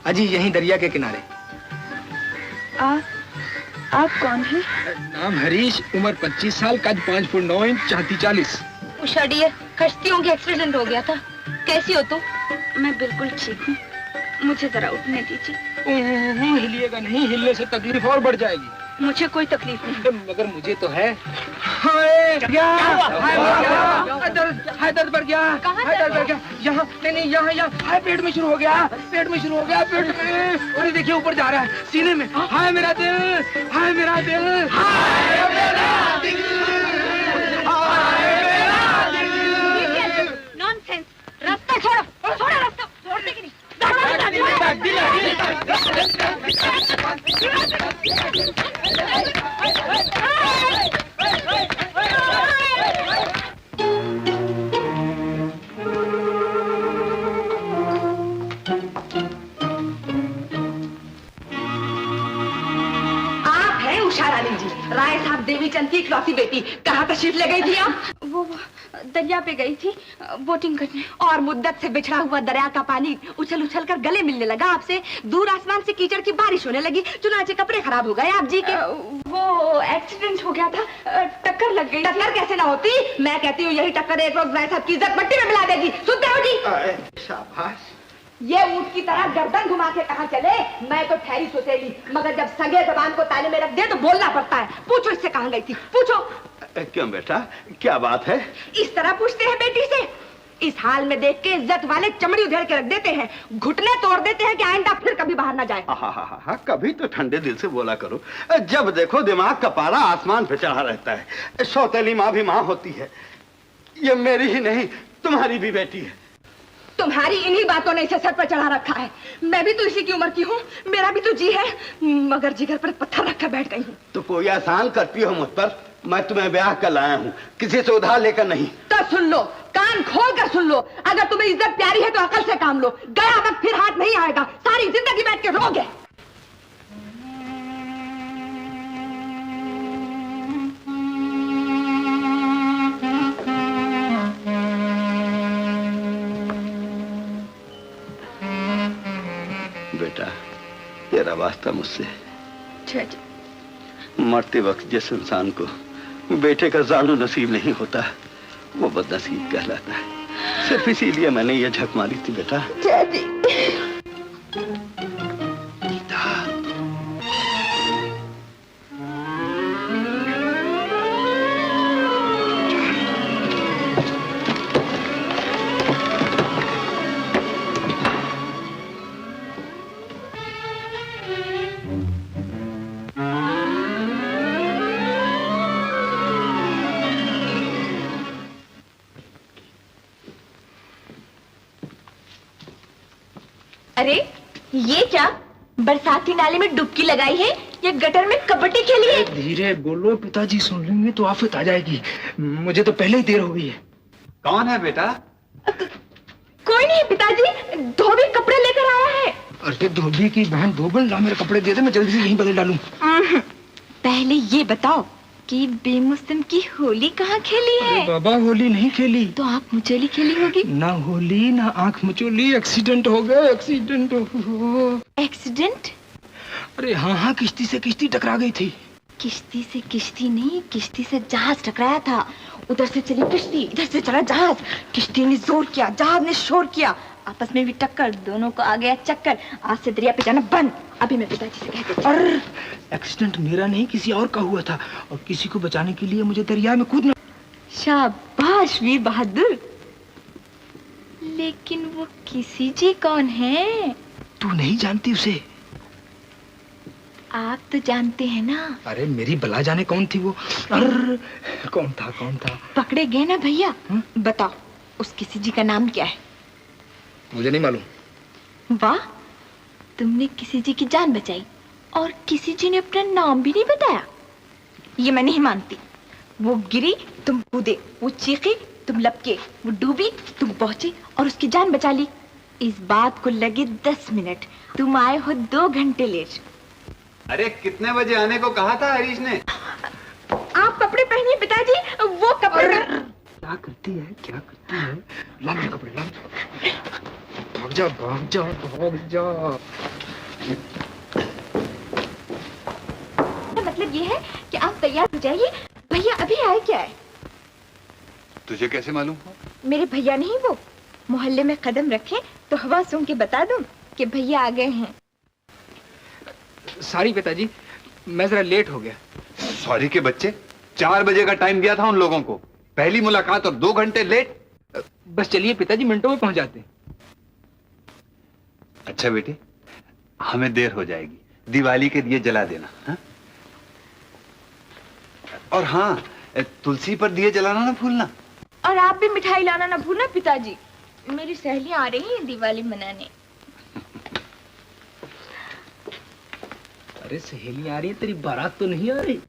अजी यहीं दरिया के किनारे। आप कौन हैं? नाम हरीश, उम्र 25 साल, कद 5 फुट 9 इंच, चाहती 40। उषा डियर, कश्तियों के एक्सीडेंट हो गया था। कैसी हो तुम? मैं बिल्कुल ठीक हूँ, मुझे जरा उठने दीजिए। हिलिएगा नहीं, हिलने से तकलीफ और बढ़ जाएगी। मुझे कोई तकलीफ नहीं। मगर मुझे तो है। दर्द बढ़ गया। यहाँ नहीं, यहाँ पेट में शुरू हो गया, पेट में और देखिए ऊपर जा रहा है, सीने में। हाय मेरा दिल, हाय मेरा दिल, हाय मेरा दिल, हाय मेरा दिल। नॉनसेंस, रास्ता छोड़ो, रास्ता छोड़ते कि नहीं? राय साहब देवी चंद की इकलौती बेटी। कहाँ तशरीफ ले गई थी आप? वो दरिया पे गई थी बोटिंग करने। और मुद्दत से बिछड़ा हुआ दरिया का पानी उछल उछल कर गले मिलने लगा आपसे। दूर आसमान से कीचड़ की बारिश होने लगी। चुनाचे कपड़े खराब हो गए आप जी के। वो एक्सीडेंट हो गया था, टक्कर लग गई। टक्कर कैसे ना होती? मैं कहती हूँ यही टक्कर एक रोज राय साहब की इज्जत मट्टी में मिला देगी। सुनते हो जी? शाबाश। ये ऊंट की तरह गर्दन घुमा के कहाँ चले? मैं तो ठहरी सुसेली, मगर जब सगे जबान को ताले में रख दे तो बोलना पड़ता है। पूछो इससे कहाँ गई थी, पूछो। क्यों बेटा, क्या बात है? इस तरह पूछते हैं बेटी से? इस हाल में देख के इज्जत वाले चमड़ी उधेड़ के रख देते हैं, घुटने तोड़ देते हैं कि आइंदा फिर कभी बाहर ना जाए। हाँ, कभी तो ठंडे दिल से बोला करो। जब देखो दिमाग का पारा आसमान पे चढ़ा रहता है। सौतेली माँ भी माँ होती है। ये मेरी ही नहीं, तुम्हारी भी बेटी है। तुम्हारी इन्हीं बातों ने इसे सर पर चढ़ा रखा है। मैं भी तो इसी की उम्र की हूँ, मेरा भी तो जी है, मगर जिगर पर पत्थर रखकर बैठ गई हूँ। तो कोई एहसान करती हो मुझ पर? मैं तुम्हें ब्याह कर लाया हूँ, किसी से उधार लेकर नहीं। तो सुन लो, कान खोल कर सुन लो। अगर तुम्हें इज्जत प्यारी है तो अकल से काम लो। गया वक्त फिर हाथ नहीं आएगा, सारी जिंदगी बैठ के रोगे। बेटा, तेरा वास्ता मुझसे। मरते वक्त जिस इंसान को बेटे का जानू नसीब नहीं होता, वो बदनसीब कहलाता है। सिर्फ इसीलिए मैंने ये झक मारी थी बेटा। अरे ये क्या बरसाती नाले में डुबकी लगाई है या गटर में कबड्डी खेली है? धीरे बोलो, पिताजी सुन लेंगे तो आफत आ जाएगी। मुझे तो पहले ही देर हो गई है। कौन है बेटा? कोई नहीं पिताजी, धोबी कपड़े लेकर आया है। अरे धोबी की बहन धोबन, ला मेरे कपड़े दे दे, मैं जल्दी से यहीं बदल डालूं। पहले ये बताओ कि बेमौसम की होली कहाँ खेली है? बाबा होली नहीं खेली। तो आँख मुचोली खेली होगी। ना होली ना आंख मुचोली, एक्सीडेंट हो गया, एक्सीडेंट हो। एक्सीडेंट? अरे हाँ हाँ, किश्ती से किश्ती टकरा गई थी। किश्ती से किश्ती नहीं, किश्ती से जहाज टकराया था। उधर से चली किश्ती, इधर से चला जहाज। किश्ती ने जोर किया, जहाज ने शोर किया, आपस में भी टक्कर, दोनों को आ गया चक्कर। आज से दरिया पे जाना बंद। अभी मैं पिताजी से कह देती हूँ। अरे एक्सीडेंट मेरा नहीं, किसी और का हुआ था, और किसी को बचाने के लिए मुझे दरिया में कूदना। शाबाश वीर बहादुर। लेकिन वो किसी जी कौन है? तू नहीं जानती उसे? आप तो जानते हैं ना। अरे मेरी बला जाने कौन थी वो। अरे कौन था, कौन था? पकड़े गए ना भैया। बताओ उस किसी जी का नाम क्या है? मुझे नहीं मालूम। वाह, तुमने किसी जी की जान बचाई और किसी जी ने अपना नाम भी नहीं बताया। ये मैं नहीं मानती। वो गिरी, तुम कूदे, वो चीखी, तुम लपके, वो डूबी, तुम पहुंचे और उसकी जान बचा ली। इस बात को लगे 10 मिनट, तुम आए हो 2 घंटे लेट। अरे कितने बजे आने को कहा था हरीश ने? आप कपड़े पहनिए पिताजी, वो कपड़े क्या करती है, क्या करती है? ला मेरे कपड़े, ला। भाग जा, भाग जा, भाग जा। मतलब ये है कि आप तैयार हो जाइए, भैया अभी आए क्या है? तुझे कैसे मालूम? मेरे भैया नहीं वो। मोहल्ले में कदम रखे तो हवा सूंघ के बता दूं कि भैया आ गए हैं। सॉरी पिताजी, मैं जरा लेट हो गया। सॉरी के बच्चे, 4 बजे का टाइम दिया था उन लोगों को। पहली मुलाकात और 2 घंटे लेट। बस चलिए पिताजी, मिनटों में पहुंच जाते हैं। अच्छा बेटे, हमें देर हो जाएगी, दिवाली के दिए जला देना। हा? और हाँ, तुलसी पर दिए जलाना ना भूलना। और आप भी मिठाई लाना ना भूलना पिताजी। मेरी सहेलियां आ रही हैं दिवाली मनाने। अरे सहेली आ रही है, तेरी बारात तो नहीं आ रही?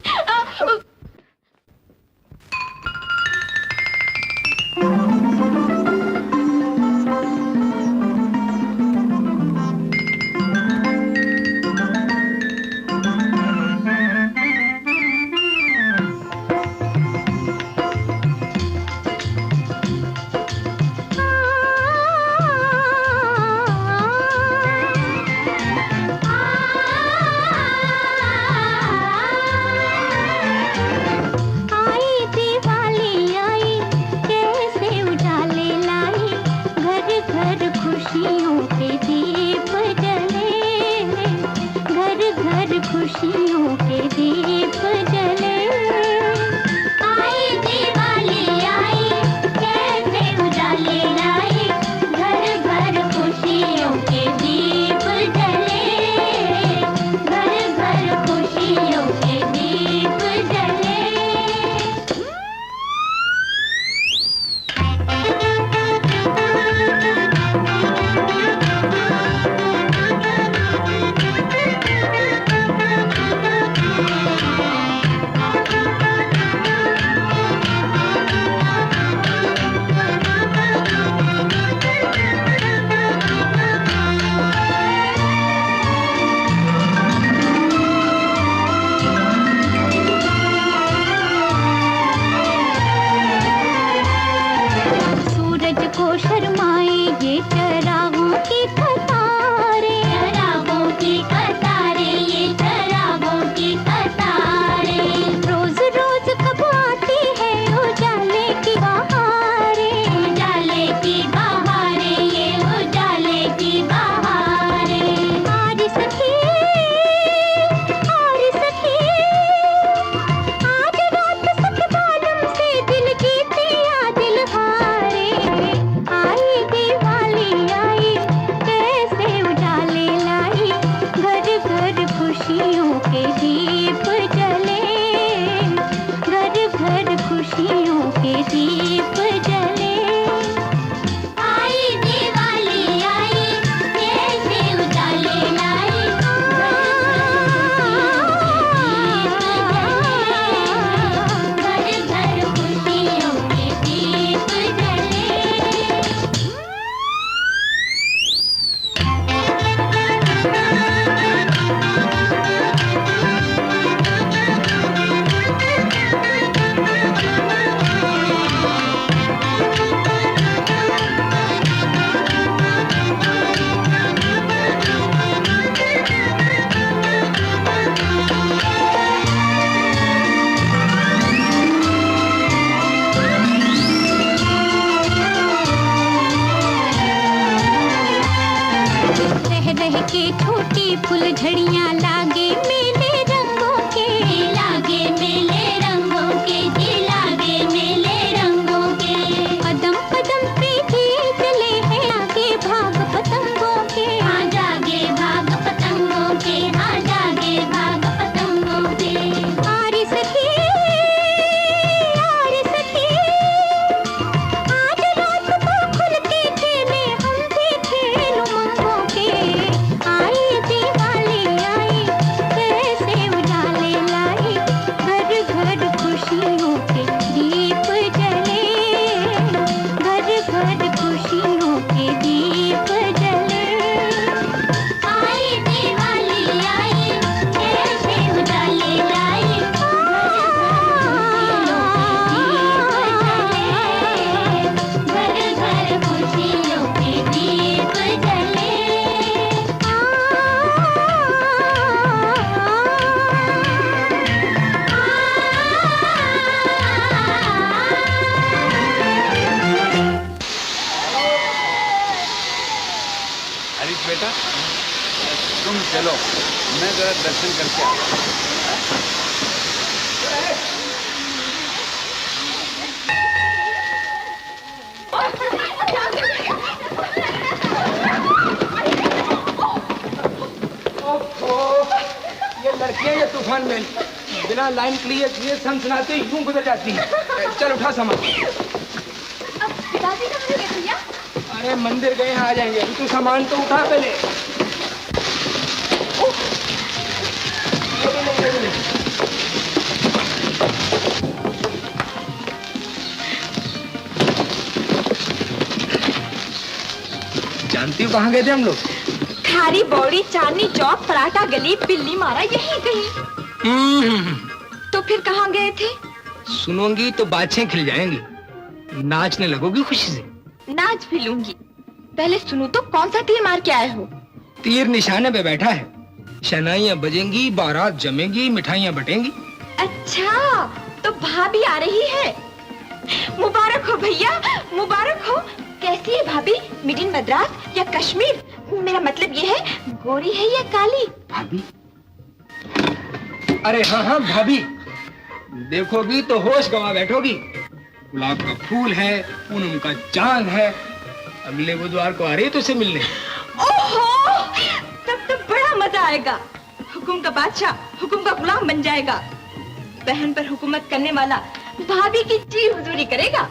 के छोटी फुलझड़ियाँ लागे मेले रंगों के, लागे मेले रंगों के, जी लागे मेले रंगों के। कदम कदम पे भी चले हैं आगे भाग पतंगों के, हाँ जागे भाग पतंगों के, हाँ जागे भाग पतंगों के। आरे सखी आज रात को खुल के खेले हम भी खेल उमंगों के। आई दिवाली आई कैसे उजाले लाई, घर घर खुशियों के दीप जले, घर घर खुशियों के दीप जले। आई दिवाली आई कैसे उजाले लाई, घर घर खुशियों के दीप जले। हरीश बेटा, तुम चलो, मैं जरा दर्शन करके आता हूँ। ये लड़कियां ये तूफान में बिना लाइन क्लियर किए सनसनाते यूं गुजर जाती हैं। चल उठा सामान। पिताजी कहाँ गए भैया? अरे मंदिर गए हैं, आ जाएंगे। अभी तू सामान तो उठा पहले। ये ले। जानती हो कहाँ गए थे हम लोग? खारी बौड़ी, चांदनी चौक, पराठा गली, बिल्ली मारा, यही कहीं। तो फिर कहाँ गए थे? सुनोगी तो बाछें खिल जाएंगी, नाचने लगोगी खुशी से। नाच भी लूंगी, पहले सुनो तो कौन सा तीर मार के आए हो? तीर निशाने पे बैठा है, शहनाइयाँ बजेंगी, बारात जमेंगी, मिठाइयाँ बटेंगी। अच्छा, तो भाभी आ रही है। मुबारक हो भैया, मुबारक हो। कैसी है भाभी? मिड इन मद्रास या कश्मीर? मेरा मतलब ये है, गोरी है या काली? भाभी? अरे हाँ भाभी, देखोगी तो होश गवा बैठोगी। गुलाब का फूल है, पूनम का चांद है, अगले बुधवार को आ रही है तुझसे मिलने। ओहो, तब तो बड़ा मजा आएगा। हुकुम का बादशाह हुकुम का गुलाम बन जाएगा। बहन पर हुकूमत करने वाला भाभी की जी हुजूरी करेगा।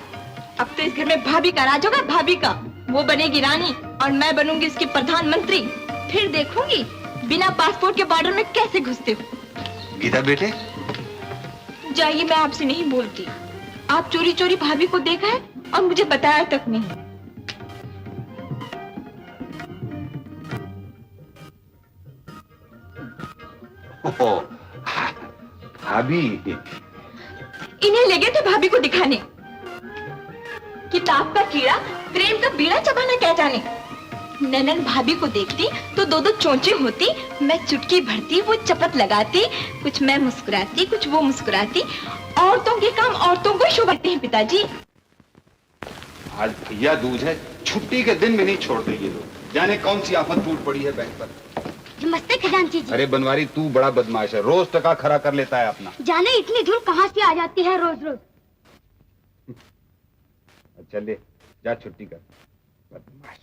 अब तो इस घर में भाभी का राज होगा, भाभी का। वो बनेगी रानी और मैं बनूंगी इसकी प्रधानमंत्री। फिर देखूंगी बिना पासपोर्ट के बॉर्डर में कैसे घुसते हो। गीता बेटे, जाइए, मैं आपसे नहीं बोलती। आप चोरी चोरी भाभी को देखा है और मुझे बताया तक नहीं। ओह, भाभी। इन्हें लगे थे भाभी को दिखाने। किताब का कीड़ा प्रेम का बीड़ा चबाना क्या जाने। ननन भाभी को देखती तो दो दो चोंचे होती, मैं चुटकी भरती, वो चपत लगाती, कुछ मैं मुस्कुराती, कुछ वो मुस्कुराती। औरतों के काम औरतों को शोभाते हैं पिताजी। आज भैया दूज है, छुट्टी के दिन भी नहीं छोड़ रही ये लोग। जाने कौन सी आफत टूट पड़ी है बैंक पर। नमस्ते खजांची जी। अरे बनवारी, तू बड़ा बदमाश है, रोज टका खरा कर लेता है अपना। जाने इतनी धूल कहाँ से आ जाती है रोज रोज। चल ले, जा छुट्टी कर, बदमाश।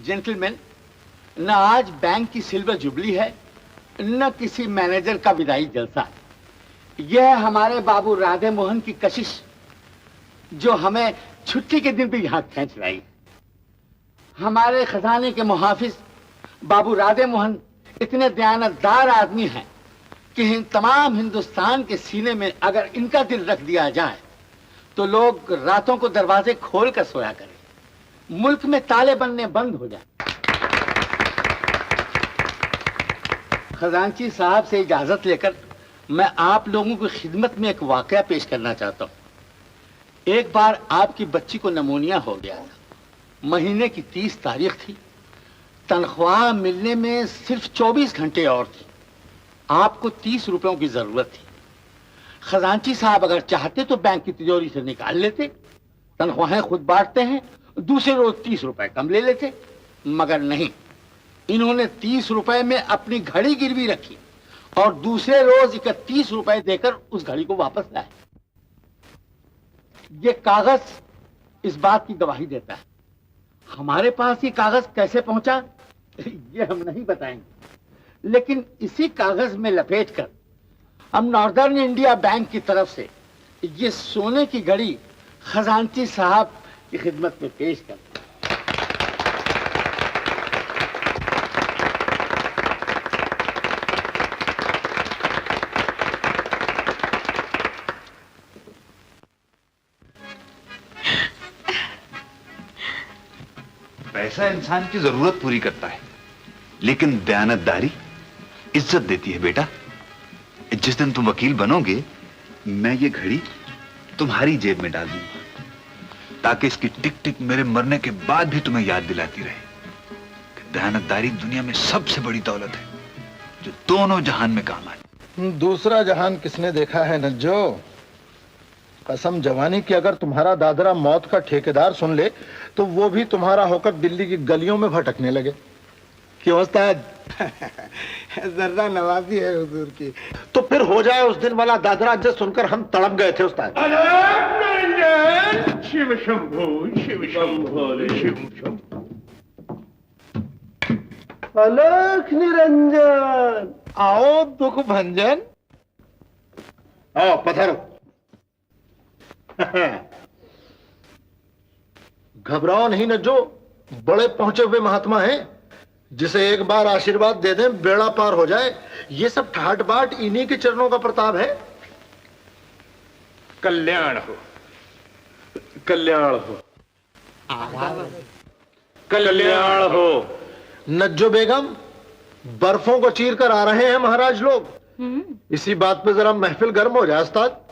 जेंटलमैन, न आज बैंक की सिल्वर जुबली है, न किसी मैनेजर का विदाई जलसा। यह हमारे बाबू राधे मोहन की कशिश जो हमें छुट्टी के दिन भी यहाँ खींच लाई। हमारे खजाने के मुहाफिज बाबू राधे मोहन इतने दयानतदार आदमी हैं कि तमाम हिंदुस्तान के सीने में अगर इनका दिल रख दिया जाए तो लोग रातों को दरवाजे खोल कर सोया करें, मुल्क में ताले बनने बंद हो जाए। खजांची साहब से इजाजत लेकर मैं आप लोगों की खिदमत में एक वाकया पेश करना चाहता हूँ। एक बार आपकी बच्ची को निमोनिया हो गया था। महीने की 30 तारीख थी। तनख्वाह मिलने में सिर्फ 24 घंटे और थी। आपको 30 रुपयों की जरूरत थी। खजांची साहब अगर चाहते तो बैंक की तिजोरी से निकाल लेते, तनख्वाहें खुद बांटते हैं, दूसरे रोज 30 रुपए कम ले लेते, मगर नहीं, इन्होंने 30 रुपए में अपनी घड़ी गिरवी रखी और दूसरे रोज 31 रुपए देकर उस घड़ी को वापस लाए। ये कागज इस बात की गवाही देता है। हमारे पास ये कागज कैसे पहुंचा ये हम नहीं बताएंगे, लेकिन इसी कागज में लपेटकर हम नॉर्दर्न इंडिया बैंक की तरफ से ये सोने की घड़ी खजांची साहब की खिदमत में पेश करते हैं। पैसा इंसान की जरूरत पूरी करता है, लेकिन दयानतदारी इज्जत देती है बेटा। जिस दिन तुम वकील बनोगे, मैं ये घड़ी तुम्हारी जेब में डाल दूंगा, ताकि इसकी टिक टिक मेरे मरने के बाद भी तुम्हें याद दिलाती रहे कि दयानतदारी दुनिया में सबसे बड़ी दौलत है, जो दोनों जहान में काम आए। दूसरा जहान किसने देखा है नज्जो? कसम जवानी की अगर तुम्हारा दादरा मौत का ठेकेदार सुन ले तो वो भी तुम्हारा होकर दिल्ली की गलियों में भटकने लगे। क्यों उस्ताद? जर्रा नवाजी है हुजूर की। तो फिर हो जाए उस दिन वाला दादरा जो सुनकर हम तड़प गए थे उस्ताद। शिव शंभो शिव शंभो शिव शंभो। अलख निरंजन, आओ दुख भंजन। आओ पधारो। घबराओ नहीं नज्जो, बड़े पहुंचे हुए महात्मा हैं। जिसे एक बार आशीर्वाद दे दें बेड़ा पार हो जाए। ये सब ठाट बाट इन्हीं के चरणों का प्रताप है। कल्याण हो, कल्याण हो, कल्याण हो। नज्जो बेगम, बर्फों को चीर कर आ रहे हैं महाराज लोग। इसी बात पे जरा महफिल गर्म हो जाए उस्ताद।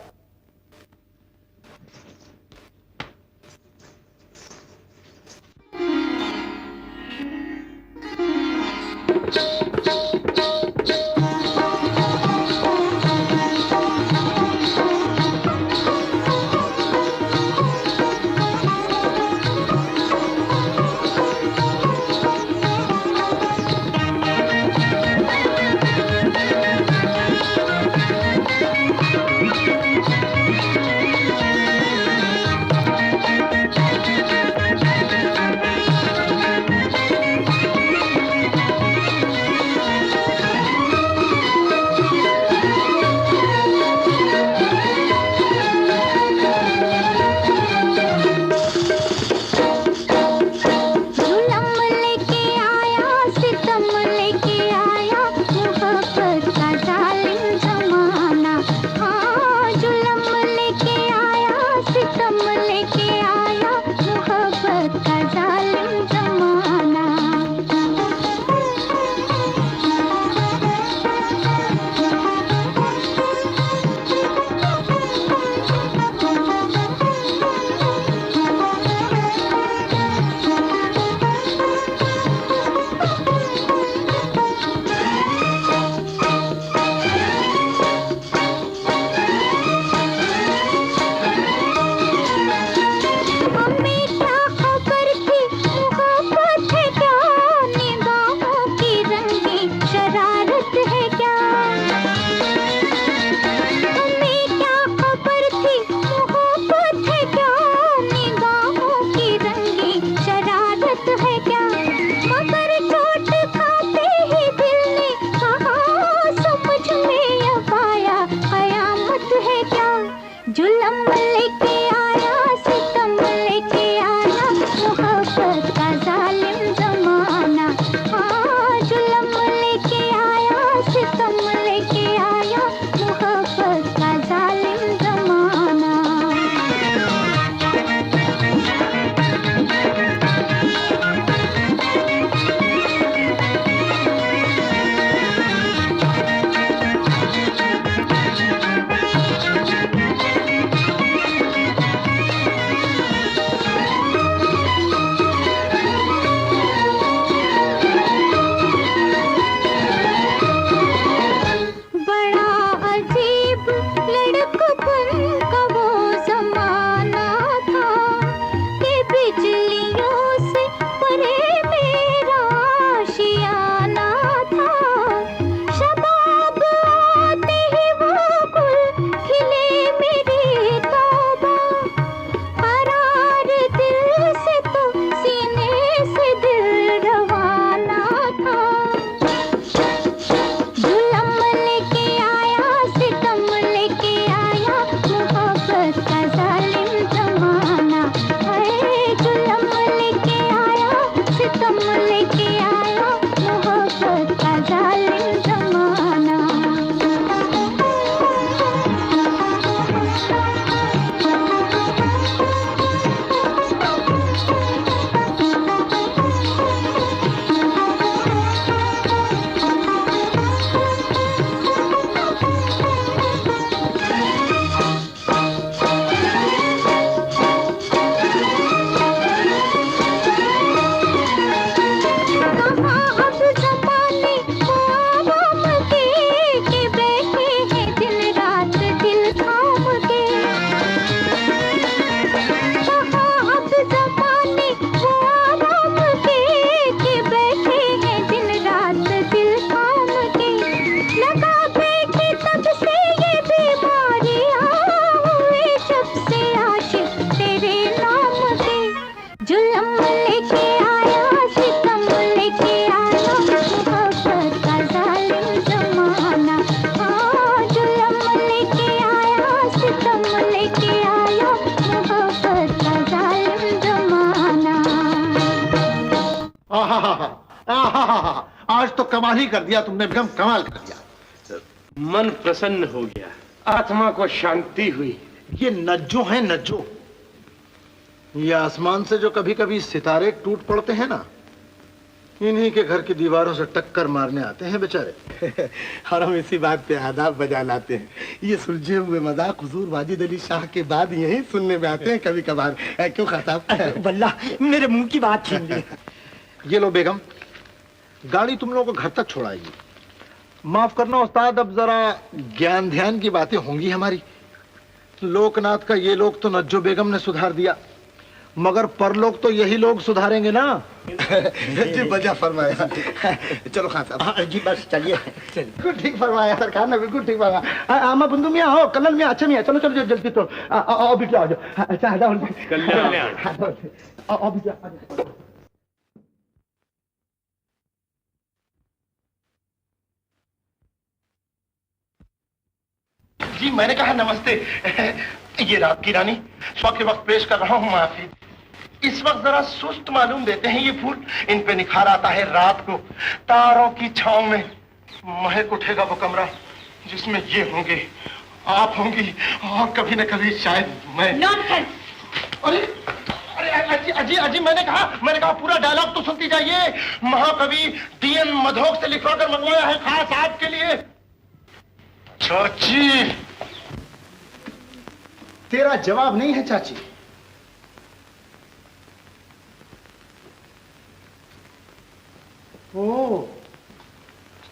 कमाल ही कर दिया तुमने बेगम, कमाल कर दिया। मन प्रसन्न हो गया, आत्मा को शांति हुई। ये नज्जो हैं नज्जो, ये आसमान से जो कभी कभी सितारे टूट पड़ते हैं ना, इन्हीं के घर की दीवारों से टक्कर मारने आते हैं बेचारे। और हम इसी बात पे आदाब बजा लाते हैं। ये सुलझे हुए मजाक हुजूर वाजिद अली शाह के बाद यही सुनने में आते हैं कभी कभार। क्यों खाताब? वल्ला मेरे मुंह की बात छीन ली। ये लो बेगम, गाड़ी तुम लोगों को घर तक छोड़ाएगी। माफ करना उस्ताद, अब जरा ज्ञान ध्यान की बातें होंगी हमारी। लोकनाथ का ये लोग तो नज्जो बेगम ने सुधार दिया, मगर परलोक तो यही लोग सुधारेंगे ना। जी बजा फरमाया। चलो खान साहब। जी बस चलिए। बिल्कुल ठीक फरमाया सरकार ने, बिल्कुल ठीक फरमाया। आमा बंधु मियाँ हो, कलल मियाँ, अच्छा मियाँ, चलो चलो जल्दी तो आओ बिटिया आ जाओ। अच्छा आ जाओ। आओ बिटिया। जी मैंने कहा नमस्ते। ये रात की रानी, सौ के वक्त पेश कर रहा हूँ माफी। इस वक्त जरा सुस्त मालूम देते हैं ये फूल, इन पे निखार आता है रात को। तारों की छांव में महक उठेगा वो कमरा जिसमें ये होंगे, आप होंगी, और कभी न कभी शायद मैं। नॉनसेंस। अरे अरे अजी अजी अजी मैंने कहा पूरा डायलॉग तो सुनती जाइए। महाकवि डीएन मधोक से लिखवा कर मंगवाया है खास आपके लिए। चाची, तेरा जवाब नहीं है चाची। ओ,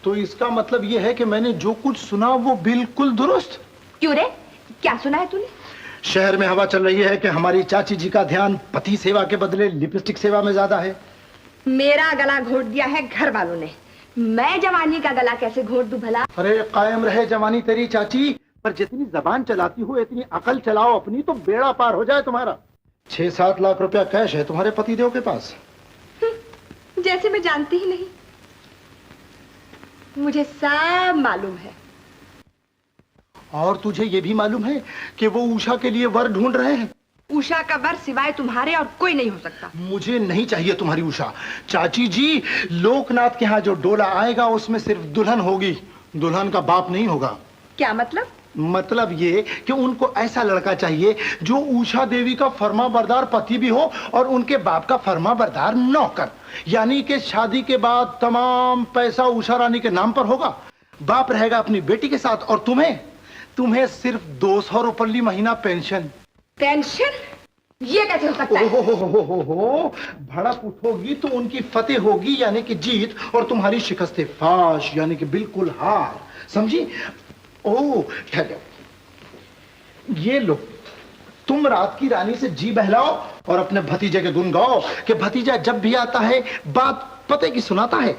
तो इसका मतलब यह है कि मैंने जो कुछ सुना वो बिल्कुल दुरुस्त। क्यों रे, क्या सुना है तूने? शहर में हवा चल रही है कि हमारी चाची जी का ध्यान पति सेवा के बदले लिपस्टिक सेवा में ज्यादा है। मेरा गला घोट दिया है घर वालों ने, मैं जवानी का गला कैसे घोट दूं भला? अरे कायम रहे जवानी तेरी चाची, पर जितनी जबान चलाती हो इतनी अकल चलाओ अपनी, तो बेड़ा पार हो जाए तुम्हारा। 6-7 लाख रुपया कैश है तुम्हारे पतिदेव के पास। जैसे मैं जानती ही नहीं, मुझे सब मालूम है। और तुझे ये भी मालूम है कि वो उषा के लिए वर ढूंढ रहे हैं। उषा का वर सिवाय तुम्हारे और कोई नहीं हो सकता। मुझे नहीं चाहिए तुम्हारी उषा। चाची जी, लोकनाथ के यहाँ जो डोला आएगा उसमें सिर्फ दुल्हन होगी, दुल्हन का बाप नहीं होगा। क्या मतलब? मतलब ये कि उनको ऐसा लड़का चाहिए जो उषा देवी का फर्माबरदार पति भी हो और उनके बाप का फर्माबरदार नौकर। यानी कि शादी के बाद तमाम पैसा उषा रानी के नाम पर होगा, बाप रहेगा अपनी बेटी के साथ, और तुम्हें सिर्फ 200 रुपये महीना पेंशन। पेंशन? ये कैसे हो सकता है? हो, भड़क उठोगी तो उनकी फतेह होगी यानी कि जीत, और तुम्हारी शिकस्त फाश यानी कि बिल्कुल हार, समझी? ओह ये लो, तुम रात की रानी से जी बहलाओ और अपने भतीजे के गुण गाओ कि भतीजा जब भी आता है बात पते की सुनाता है।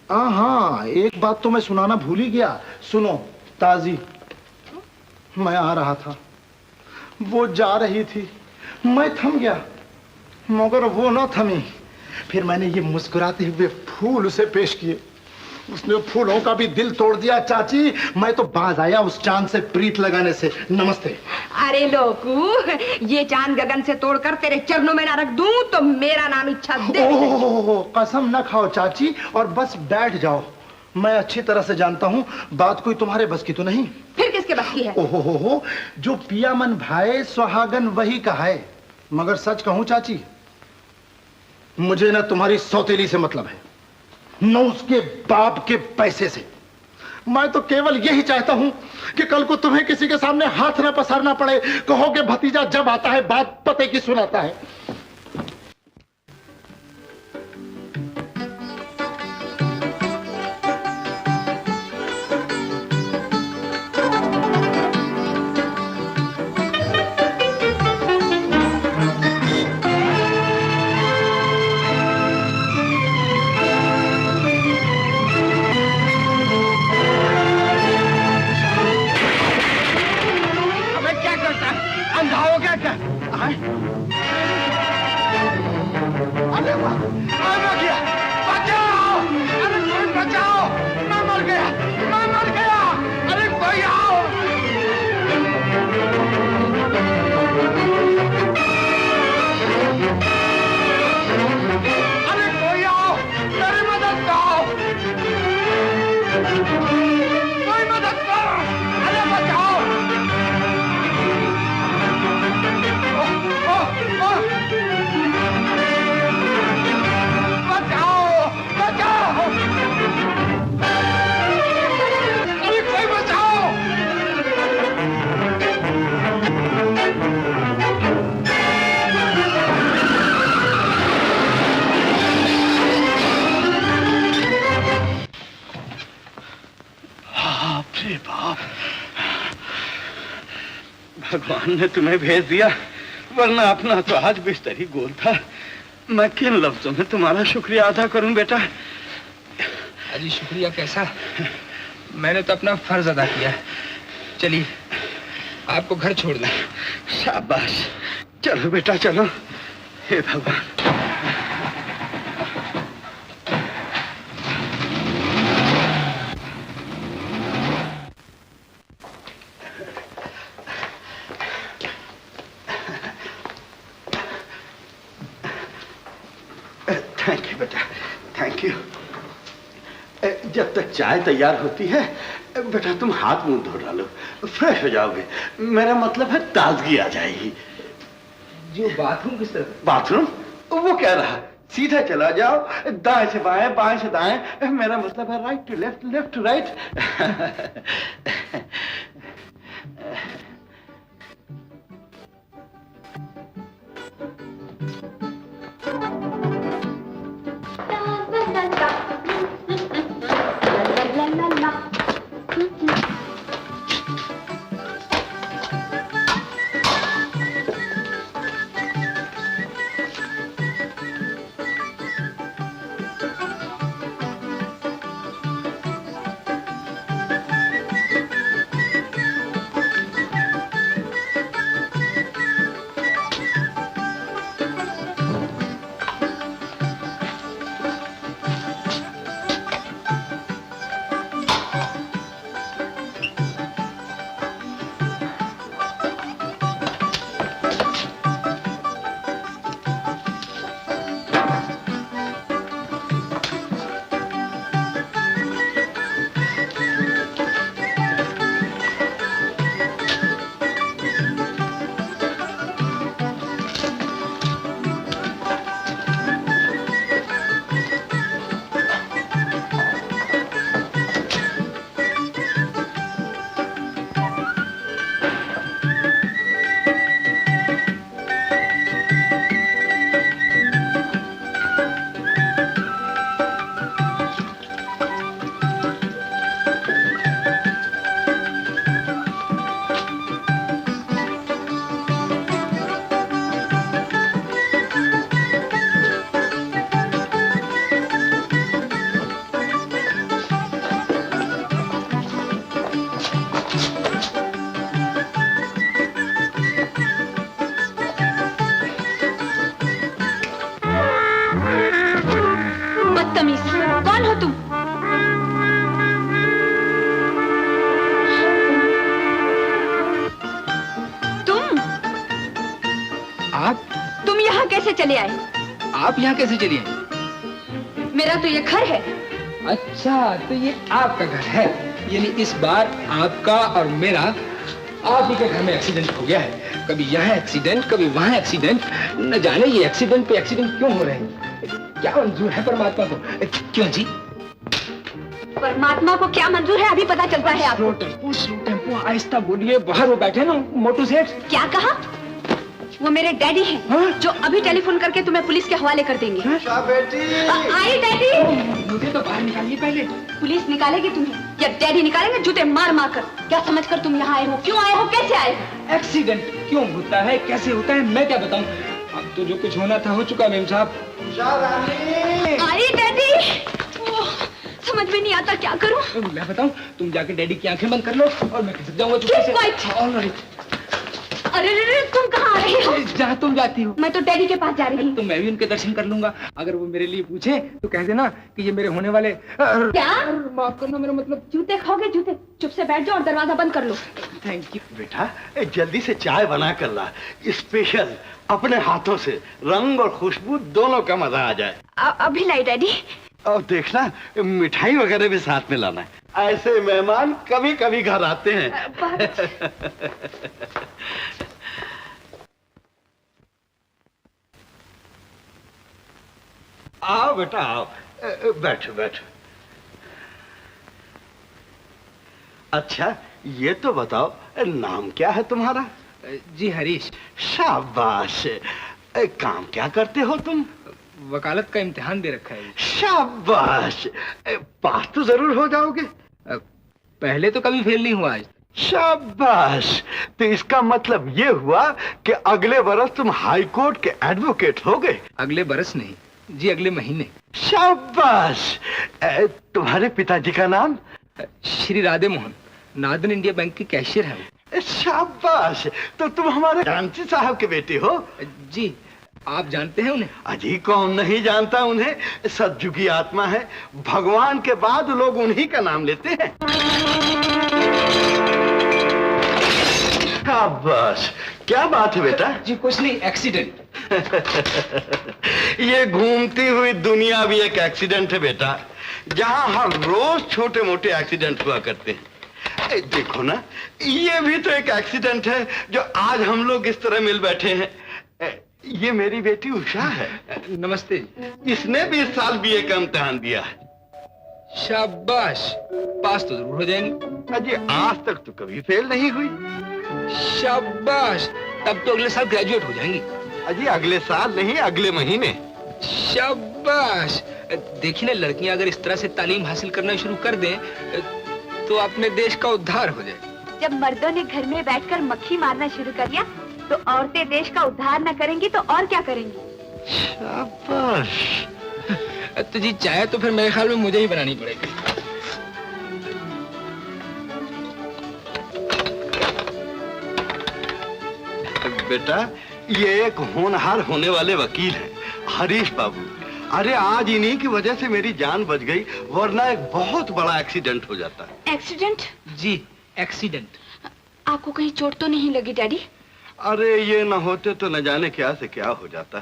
हाँ, एक बात तो मैं सुनाना भूल ही गया, सुनो ताजी। मैं आ रहा था, वो जा रही थी, मैं थम गया, मगर वो ना थमी। फिर मैंने ये मुस्कुराते हुए फूल उसे पेश किए, उसने फूलों का भी दिल तोड़ दिया। चाची, मैं तो बाज आया उस चांद से प्रीत लगाने से। नमस्ते। अरे लोकू, ये चांद गगन से तोड़कर तेरे चरणों में ना रख दूं तो मेरा नाम इच्छा दे। ओह, कसम ना खाओ चाची, और बस बैठ जाओ। मैं अच्छी तरह से जानता हूँ बात कोई तुम्हारे बस की तो नहीं। फिर किसके बस की है? ओहो, जो पिया मन भाए सुहागन वही का है। मगर सच कहूं चाची, मुझे ना तुम्हारी सौतेली से मतलब है, न उसके बाप के पैसे से। मैं तो केवल यही चाहता हूं कि कल को तुम्हें किसी के सामने हाथ न पसारना पड़े, कहोगे भतीजा जब आता है बात पते की सुनाता है। भगवान ने तुम्हें भेज दिया, वरना अपना तो आज बिस्तर ही गोल था। मैं किन लफ्जों में तुम्हारा शुक्रिया अदा करूं बेटा? अजी शुक्रिया कैसा, मैंने तो अपना फर्ज अदा किया। चलिए आपको घर छोड़ दें। शाबाश, चलो बेटा चलो। हे भगवान। थैंक यू बेटा, थैंक यू। जब तक चाय तैयार होती है बेटा तुम हाथ मुंह धो डालो, फ्रेश हो जाओगे। मेरा मतलब है ताजगी आ जाएगी। जो बाथरूम किस तरफ? बाथरूम? वो कह रहा सीधा चला जाओ, दाएं से बाएं, बाएं से दाएं। मेरा मतलब है right to left, left to right. कौन हो तुम? तुम यहाँ कैसे चले आए? आप यहाँ कैसे चली आई? मेरा तो ये घर है। अच्छा, तो ये आपका घर है। यानी इस बार आपका और मेरा आप ही के घर में एक्सीडेंट हो गया है। कभी यहाँ एक्सीडेंट, कभी वहाँ एक्सीडेंट। न जाने ये एक्सीडेंट पे एक्सीडेंट क्यों हो रहे हैं। क्या मंजूर है परमात्मा को? क्यों जी? परमात्मा को क्या मंजूर है अभी पता चलता है आपको। स्लो टेम्पो, आहिस्ता बोलिए। बाहर वो बैठे ना मोटू सेठ। क्या कहा? वो मेरे डैडी हैं। हाँ? जो अभी टेलीफोन करके तुम्हें पुलिस के हवाले कर देंगे। बेटी आई डैडी। मुझे तो बाहर निकालिए पहले। पुलिस निकालेगी तुम्हें या डैडी निकालेंगे जूते मार मार कर? क्या समझकर तुम यहाँ आए हो? क्यों आए हो? कैसे आए हो? एक्सीडेंट क्यों होता है, कैसे होता है, मैं क्या बताऊं। अब तो जो कुछ होना था हो चुका मेम साहब। आई डैडी। समझ में नहीं आता क्या करूं। मैं बताऊं, तुम जाके डैडी की आंखें बंद कर लो और मैं खिसक जाऊंगा चुपके से। ऑलराइट। अरे तुम कहाँ आ रही हो? जहाँ तुम जाती हो। मैं तो डैडी के पास जा रही हूँ। तो मैं भी उनके दर्शन कर लूंगा। अगर वो मेरे लिए पूछे तो कह देना कि ये मेरे होने वाले। क्या? माफ करना, मेरा मतलब जूते खाओगे? जूते चुप से बैठ जाओ और दरवाजा बंद कर लो। Thank you. बेटा जल्दी से चाय बना कर ला, स्पेशल अपने हाथों से। रंग और खुशबू दोनों का मजा आ जाए। अभी लाई डैडी। और देखना मिठाई वगैरह भी साथ में लाना। ऐसे मेहमान कभी कभी घर आते हैं। आओ बेटा आओ, बैठो बैठो। अच्छा ये तो बताओ नाम क्या है तुम्हारा? जी हरीश। शाबाश। काम क्या करते हो तुम? वकालत का इम्तिहान दे रखा है। शाबाश। पास तो जरूर हो जाओगे। पहले तो कभी फेल नहीं हुआ आज। शाबाश। तो इसका मतलब ये हुआ कि अगले बरस तुम हाई कोर्ट के एडवोकेट हो गए। अगले बरस नहीं जी, अगले महीने। शाबाश। तुम्हारे पिताजी का नाम? Shri Radhe Mohan, northern India bank के कैशियर हैं। शाबाश। तो तुम हमारे जानती साहब के बेटे हो? जी। आप जानते हैं उन्हें? अजी कौन नहीं जानता उन्हें, सद्गुरु की आत्मा है, भगवान के बाद लोग उन्हीं का नाम लेते हैं। शाबाश। क्या बात है बेटा? जी कुछ नहीं, एक्सीडेंट। ये घूमती हुई दुनिया भी एक एक्सीडेंट है बेटा, जहां हर रोज छोटे मोटे एक्सीडेंट हुआ करते हैं। देखो ना, ये भी तो एक एक्सीडेंट है जो आज हम लोग इस तरह मिल बैठे हैं। ये मेरी बेटी उषा है। नमस्ते। इसने भी इस साल बीए का इम्तिहान दिया है। शाबाश, पास तो जरूर हो जाएंगी। अजी आज तक तो कभी फेल नहीं हुई। शाबाश, तब तो अगले साल ग्रेजुएट हो जाएंगी। अजी अगले साल नहीं, अगले महीने। शाबाश। देखिए ना, लड़कियां अगर इस तरह से तालीम हासिल करना शुरू कर दें तो अपने देश का उद्धार हो जाए। जब मर्दों ने घर में बैठकर मक्खी मारना शुरू कर दिया तो औरतें देश का उद्धार न करेंगी तो और क्या करेंगी? शाबाश। तो जी चाय तो फिर मेरे ख्याल में मुझे ही बनानी पड़ेगी। बेटा, ये एक होनहार होने वाले वकील हैं, हरीश बाबू। अरे आज इन्हीं की वजह से मेरी जान बच गई, वरना एक बहुत बड़ा एक्सीडेंट हो जाता। एक्सीडेंट? जी एक्सीडेंट। आपको कहीं चोट तो नहीं लगी डैडी? अरे ये न होते तो न जाने क्या से क्या हो जाता।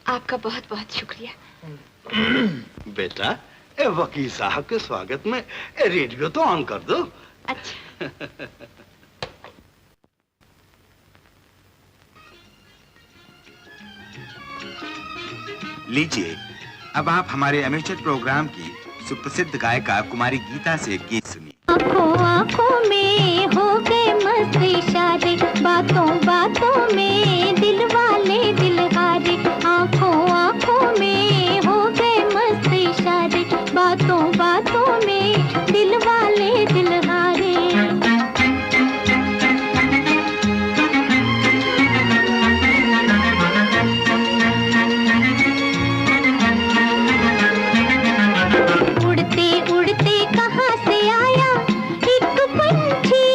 आपका बहुत बहुत शुक्रिया। बेटा, वकील साहब के स्वागत में रेडियो तो ऑन कर दो। अच्छा। लीजिए, अब आप हमारे एमेचर प्रोग्राम की सुप्रसिद्ध गायिका कुमारी गीता से गीत सुनिए। आँखों आँखों में हो गए मस्त इशारे, बातों बातों में दिल वाले दिल हारे। आँखों आँखों में हो गए मस्त इशारे, बातों बातों में दिल वाले दिल हारे। उड़ते उड़ते कहाँ से आया एक पंछी,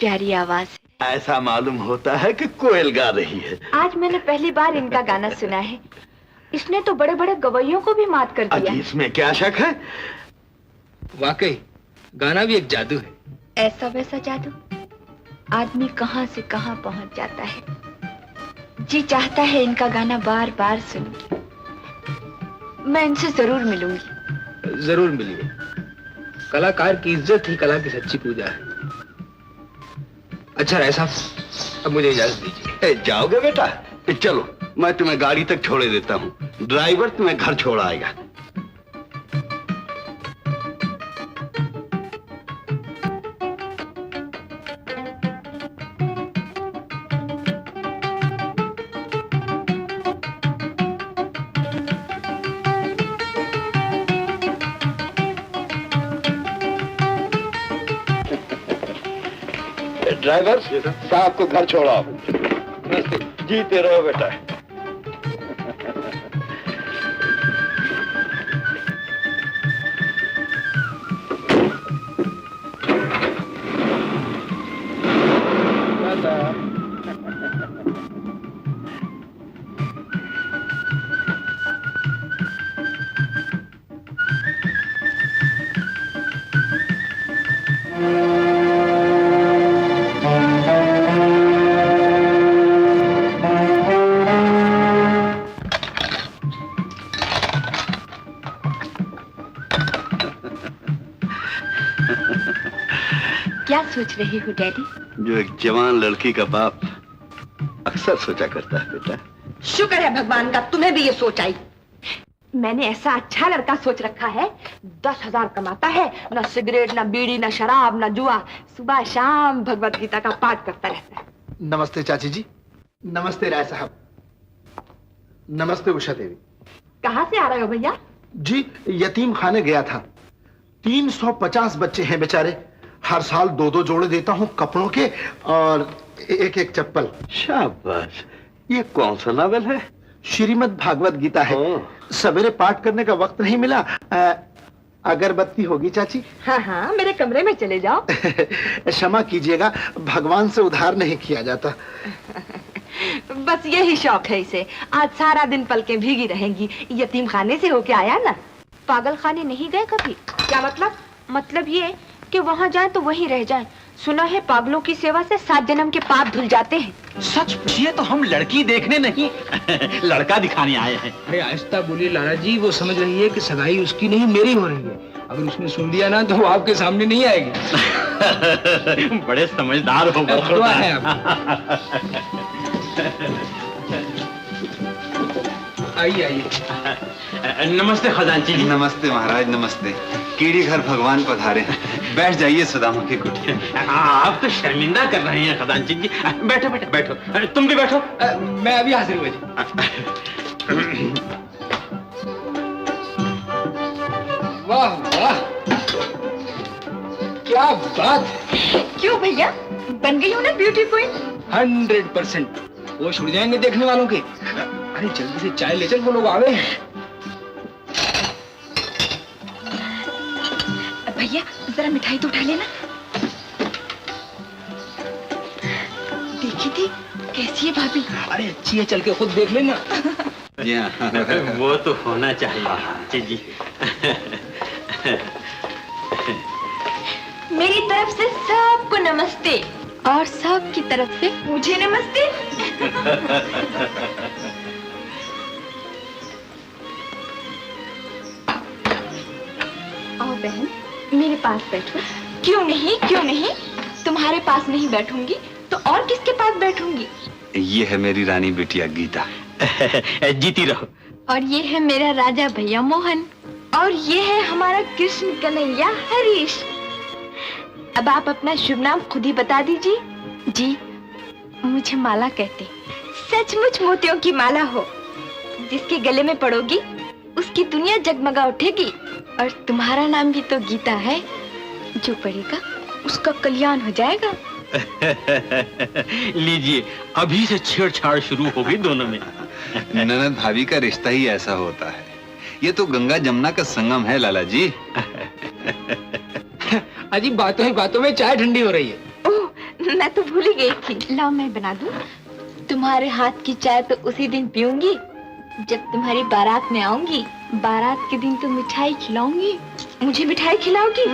प्यारी आवाज है। ऐसा मालूम होता है कि कोयल गा रही है। आज मैंने पहली बार इनका गाना सुना है। इसने तो बड़े बड़े गवैयों को भी मात कर दिया। इसमें क्या शक है? वाकई गाना भी एक जादू है। ऐसा वैसा जादू आदमी कहां से कहां पहुंच जाता है। जी चाहता है इनका गाना बार बार सुनूं। मैं इनसे जरूर मिलूंगी। जरूर मिलिए। कलाकार की इज्जत ही कला की सच्ची पूजा है। अच्छा राय साहब, अब मुझे इजाजत दीजिए। जाओगे बेटा? चलो मैं तुम्हें गाड़ी तक छोड़े देता हूँ। ड्राइवर तुम्हें घर छोड़ आएगा। ड्राइवर साहब को घर छोड़ाओ। जीते रहो बेटा। क्या सोच रही हो डैडी? जो एक जवान लड़की का बाप अक्सर सोचा करता है बेटा। शुक्र है भगवान का तुम्हें भी ये सोच आई। मैंने ऐसा अच्छा लड़का सोच रखा है। 10,000 कमाता है, न सिगरेट न बीड़ी न शराब न जुआ, सुबह शाम भगवत गीता का पाठ करता रहता है। नमस्ते चाची जी। नमस्ते राय साहब। नमस्ते उषा देवी। कहाँ से आ रहे हो भैया? जी यतीम खाने गया था। 350 बच्चे हैं बेचारे। हर साल 2-2 जोड़े देता हूँ कपड़ों के और एक चप्पल। शाबाश। ये कौन सा नावल है? श्रीमद् भागवत गीता है। सवेरे पाठ करने का वक्त नहीं मिला। अगरबत्ती होगी चाची? हाँ हाँ, मेरे कमरे में चले जाओ। क्षमा कीजिएगा, भगवान से उधार नहीं किया जाता। बस यही शौक है इसे। आज सारा दिन पलकें भीगी रहेंगी। यतीम खाने से होके आया ना। पागल खाने नहीं गए कभी? क्या मतलब? मतलब ये कि वहाँ जाए तो वहीं रह जाए। सुना है पागलों की सेवा से 7 जन्म के पाप धुल जाते हैं। सच पूछिए तो हम लड़की देखने नहीं लड़का दिखाने आए हैं। अरे आहिस्ता बोलिए लाला जी, वो समझ रही है कि सगाई उसकी नहीं मेरी हो रही है। अगर उसने सुन लिया ना तो वो आपके सामने नहीं आएगी। बड़े समझदार हो गए है आप। आइए आइए। नमस्ते खजांची जी। नमस्ते महाराज, नमस्ते। कीड़ी घर भगवान पधारे हैं। बैठ जाइए सुदामा की कुटिया। आप तो शर्मिंदा कर रहे हैं खजांची जी। बैठो बैठो बैठो। तुम भी बैठो। मैं अभी हाजिर हुआ जी। वाह वाह, क्या बात। क्यों भैया, बन गई हूँ ना ब्यूटी क्वीन? 100%। वो छुड़ जाएंगे देखने वालों के। अरे जल्दी से चाय ले चल, वो लोग आवे हैं। भैया जरा मिठाई तो उठा लेना। देखी थी कैसी है भाभी? अरे अच्छी है, चल के खुद देख लेना। जी हाँ, वो तो होना चाहिए जी। मेरी तरफ से सबको नमस्ते और सबकी तरफ से मुझे नमस्ते। आओ बहन, मेरे पास बैठो। क्यों नहीं, क्यों नहीं? तुम्हारे पास नहीं बैठूंगी तो और किसके पास बैठूंगी? ये है मेरी रानी बिटिया गीता। जीती रहो। और ये है मेरा राजा भैया मोहन। और ये है हमारा कृष्ण कन्हैया हरीश। अब आप अपना शुभ नाम खुद ही बता दीजिए। जी, मुझे माला कहते। सचमुच मोतियों की माला हो। जिसके गले में पड़ोगी उसकी दुनिया जगमगा उठेगी। और तुम्हारा नाम भी तो गीता है। जो पढ़ेगा उसका कल्याण हो जाएगा। लीजिए, अभी से छेड़छाड़ शुरू हो गई दोनों में। ननद भाभी का रिश्ता ही ऐसा होता है। ये तो गंगा जमुना का संगम है लाला जी। अजी बातों ही बातों में चाय ठंडी हो रही है। ओह, मैं तो भूल ही गई थी। लाओ मैं बना दूं। तुम्हारे हाथ की चाय तो उसी दिन पीऊंगी जब तुम्हारी बारात में आऊंगी। बारात के दिन तो मिठाई खिलाऊंगी। मुझे मिठाई खिलाओगी?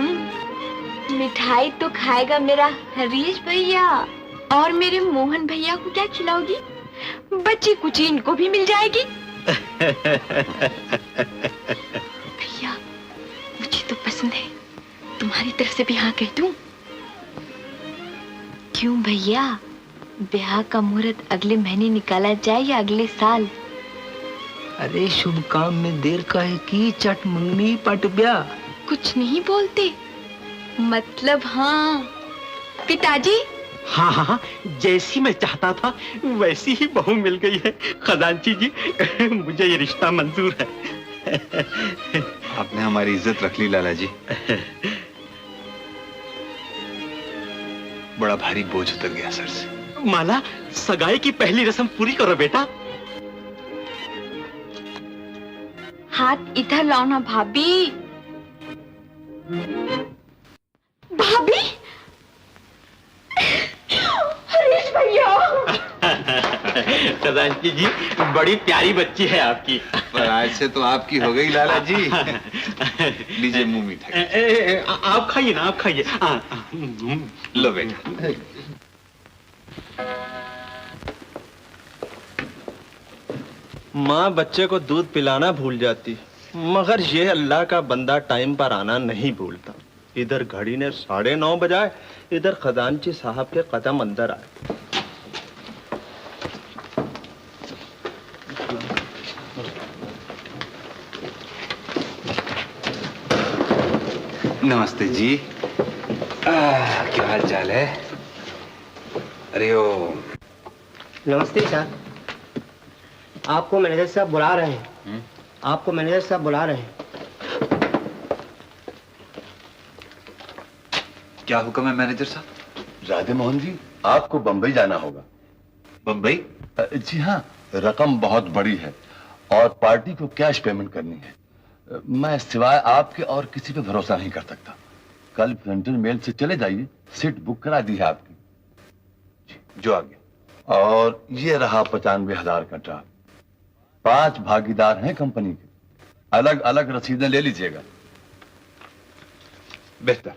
मिठाई तो खाएगा मेरा हरीश भैया, और मेरे मोहन भैया को क्या खिलाओगी? बच्ची कुछ इनको भी मिल जाएगी। भैया मुझे तो पसंद है, तुम्हारी तरफ से भी हाँ कह दूं? क्यों भैया, ब्याह का मुहूर्त अगले महीने निकाला जाए या अगले साल? अरे शुभ काम में देर काहे की, चट मंगनी पट ब्याह। कुछ नहीं बोलते? मतलब हाँ पिताजी? हाँ हाँ हाँ, जैसी मैं चाहता था वैसी ही बहू मिल गई है खजांची जी। मुझे ये रिश्ता मंजूर है। आपने हमारी इज्जत रख ली लाला जी। बड़ा भारी बोझ उतर गया सर से। माला, सगाई की पहली रस्म पूरी करो बेटा। हाथ इधर लाओ ना भाभी। भाभी? हरीश भैया। खजांची जी, बड़ी प्यारी बच्ची है आपकी। पर आज से तो आपकी हो गई लाला जी। लीजिए मुंह मीठा। आप खाइए ना, आप खाइए। लो बेटा। माँ बच्चे को दूध पिलाना भूल जाती, मगर ये अल्लाह का बंदा टाइम पर आना नहीं भूलता। इधर घड़ी ने 9:30 बजाए, इधर खजांची साहब के कदम अंदर आए। नमस्ते जी। क्या हाल चाल है? अरे ओ नमस्ते सर, आपको मैनेजर साहब बुला रहे हैं। आपको मैनेजर साहब बुला रहे हैं। क्या हुक्म है मैनेजर साहब? राधे मोहन जी, आपको बंबई जाना होगा। बंबई? जी हाँ, रकम बहुत बड़ी है और पार्टी को कैश पेमेंट करनी है। मैं सिवाय आपके और किसी पे भरोसा नहीं कर सकता। कल फ्रंटियर मेल से चले जाइए, सीट बुक करा दी है आपकी। जो आ गया। और ये रहा 95,000 का ड्राफ्ट। 5 भागीदार हैं कंपनी के, अलग अलग रसीदें ले लीजिएगा। बेहतर।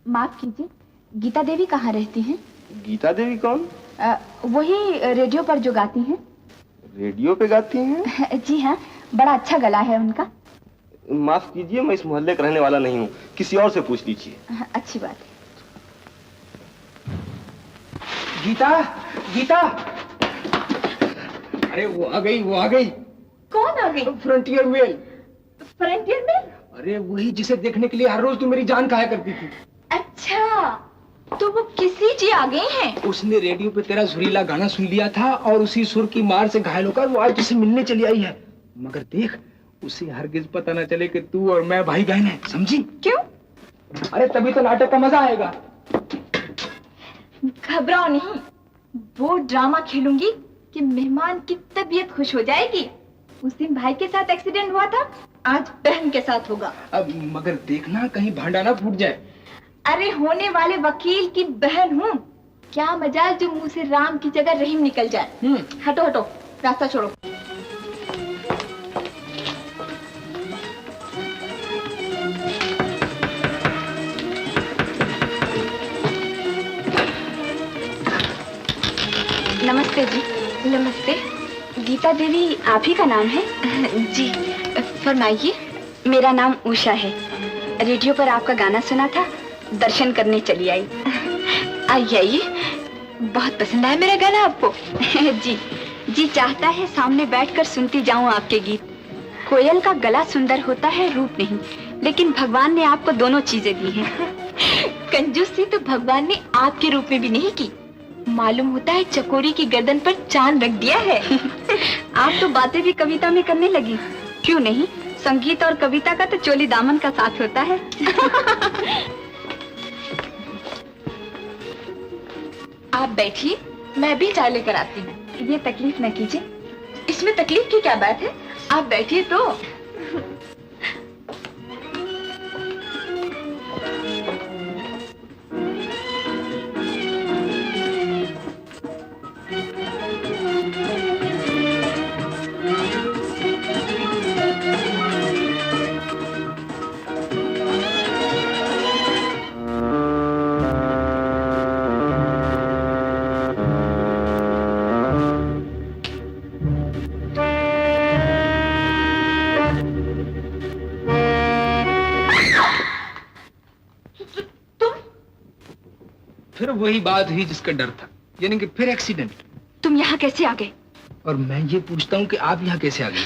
माफ कीजिए, गीता देवी कहाँ रहती हैं? गीता देवी कौन? वही रेडियो पर जो गाती हैं। रेडियो पे गाती हैं? जी हाँ, बड़ा अच्छा गला है उनका। माफ कीजिए, मैं इस मोहल्ले का रहने वाला नहीं हूँ, किसी और से पूछ लीजिए। अच्छी बात है। गीता, गीता। अरे वो आ गई, वो आ गई। कौन आ गई? Frontier Mail. Frontier Mail? अरे वही जिसे देखने के लिए हर रोज तू मेरी जान खाया करती थी। अच्छा, तो वो किसी जी आ गई हैं? उसने रेडियो पे तेरा सुरीला गाना सुन लिया था और उसी सुर की मार से घायल होकर वो आज तुझसे मिलने चली आई है। मगर देख, उसे हरगिज पता न चले कि तू और मैं भाई बहन हैं, समझी? क्यों? अरे तभी तो नाटक का मजा आएगा। घबराओ नहीं, वो ड्रामा खेलूंगी कि मेहमान की तबीयत खुश हो जाएगी। उस दिन भाई के साथ एक्सीडेंट हुआ था, आज बहन के साथ होगा। अब मगर देखना कहीं भांडा ना फूट जाए। अरे होने वाले वकील की बहन हूँ, क्या मजाल जो मुंह से राम की जगह रहीम निकल जाए। हटो हटो, रास्ता छोड़ो। नमस्ते जी। नमस्ते। गीता देवी आप ही का नाम है? जी, फरमाइए। मेरा नाम उषा है। रेडियो पर आपका गाना सुना था, दर्शन करने चली आई। आइए आइए, बहुत पसंद आया मेरा गाना आपको। जी जी, चाहता है सामने बैठकर सुनती जाऊं आपके गीत। कोयल का गला सुंदर होता है, रूप नहीं, लेकिन भगवान ने आपको दोनों चीजें दी हैं। कंजूसी तो भगवान ने आपके रूप में भी नहीं की। मालूम होता है चकोरी की गर्दन पर चांद रख दिया है। आप तो बातें भी कविता में करने लगी। क्यों नहीं, संगीत और कविता का तो चोली दामन का साथ होता है। आप बैठिए, मैं भी चाय लेकर आती हूँ। ये तकलीफ न कीजिए। इसमें तकलीफ की क्या बात है, आप बैठिए तो। वही बात हुई जिसका डर था, यानी कि फिर एक्सीडेंट। तुम यहाँ कैसे आ गए? और मैं ये पूछता हूँ कि आप यहाँ कैसे आ गए?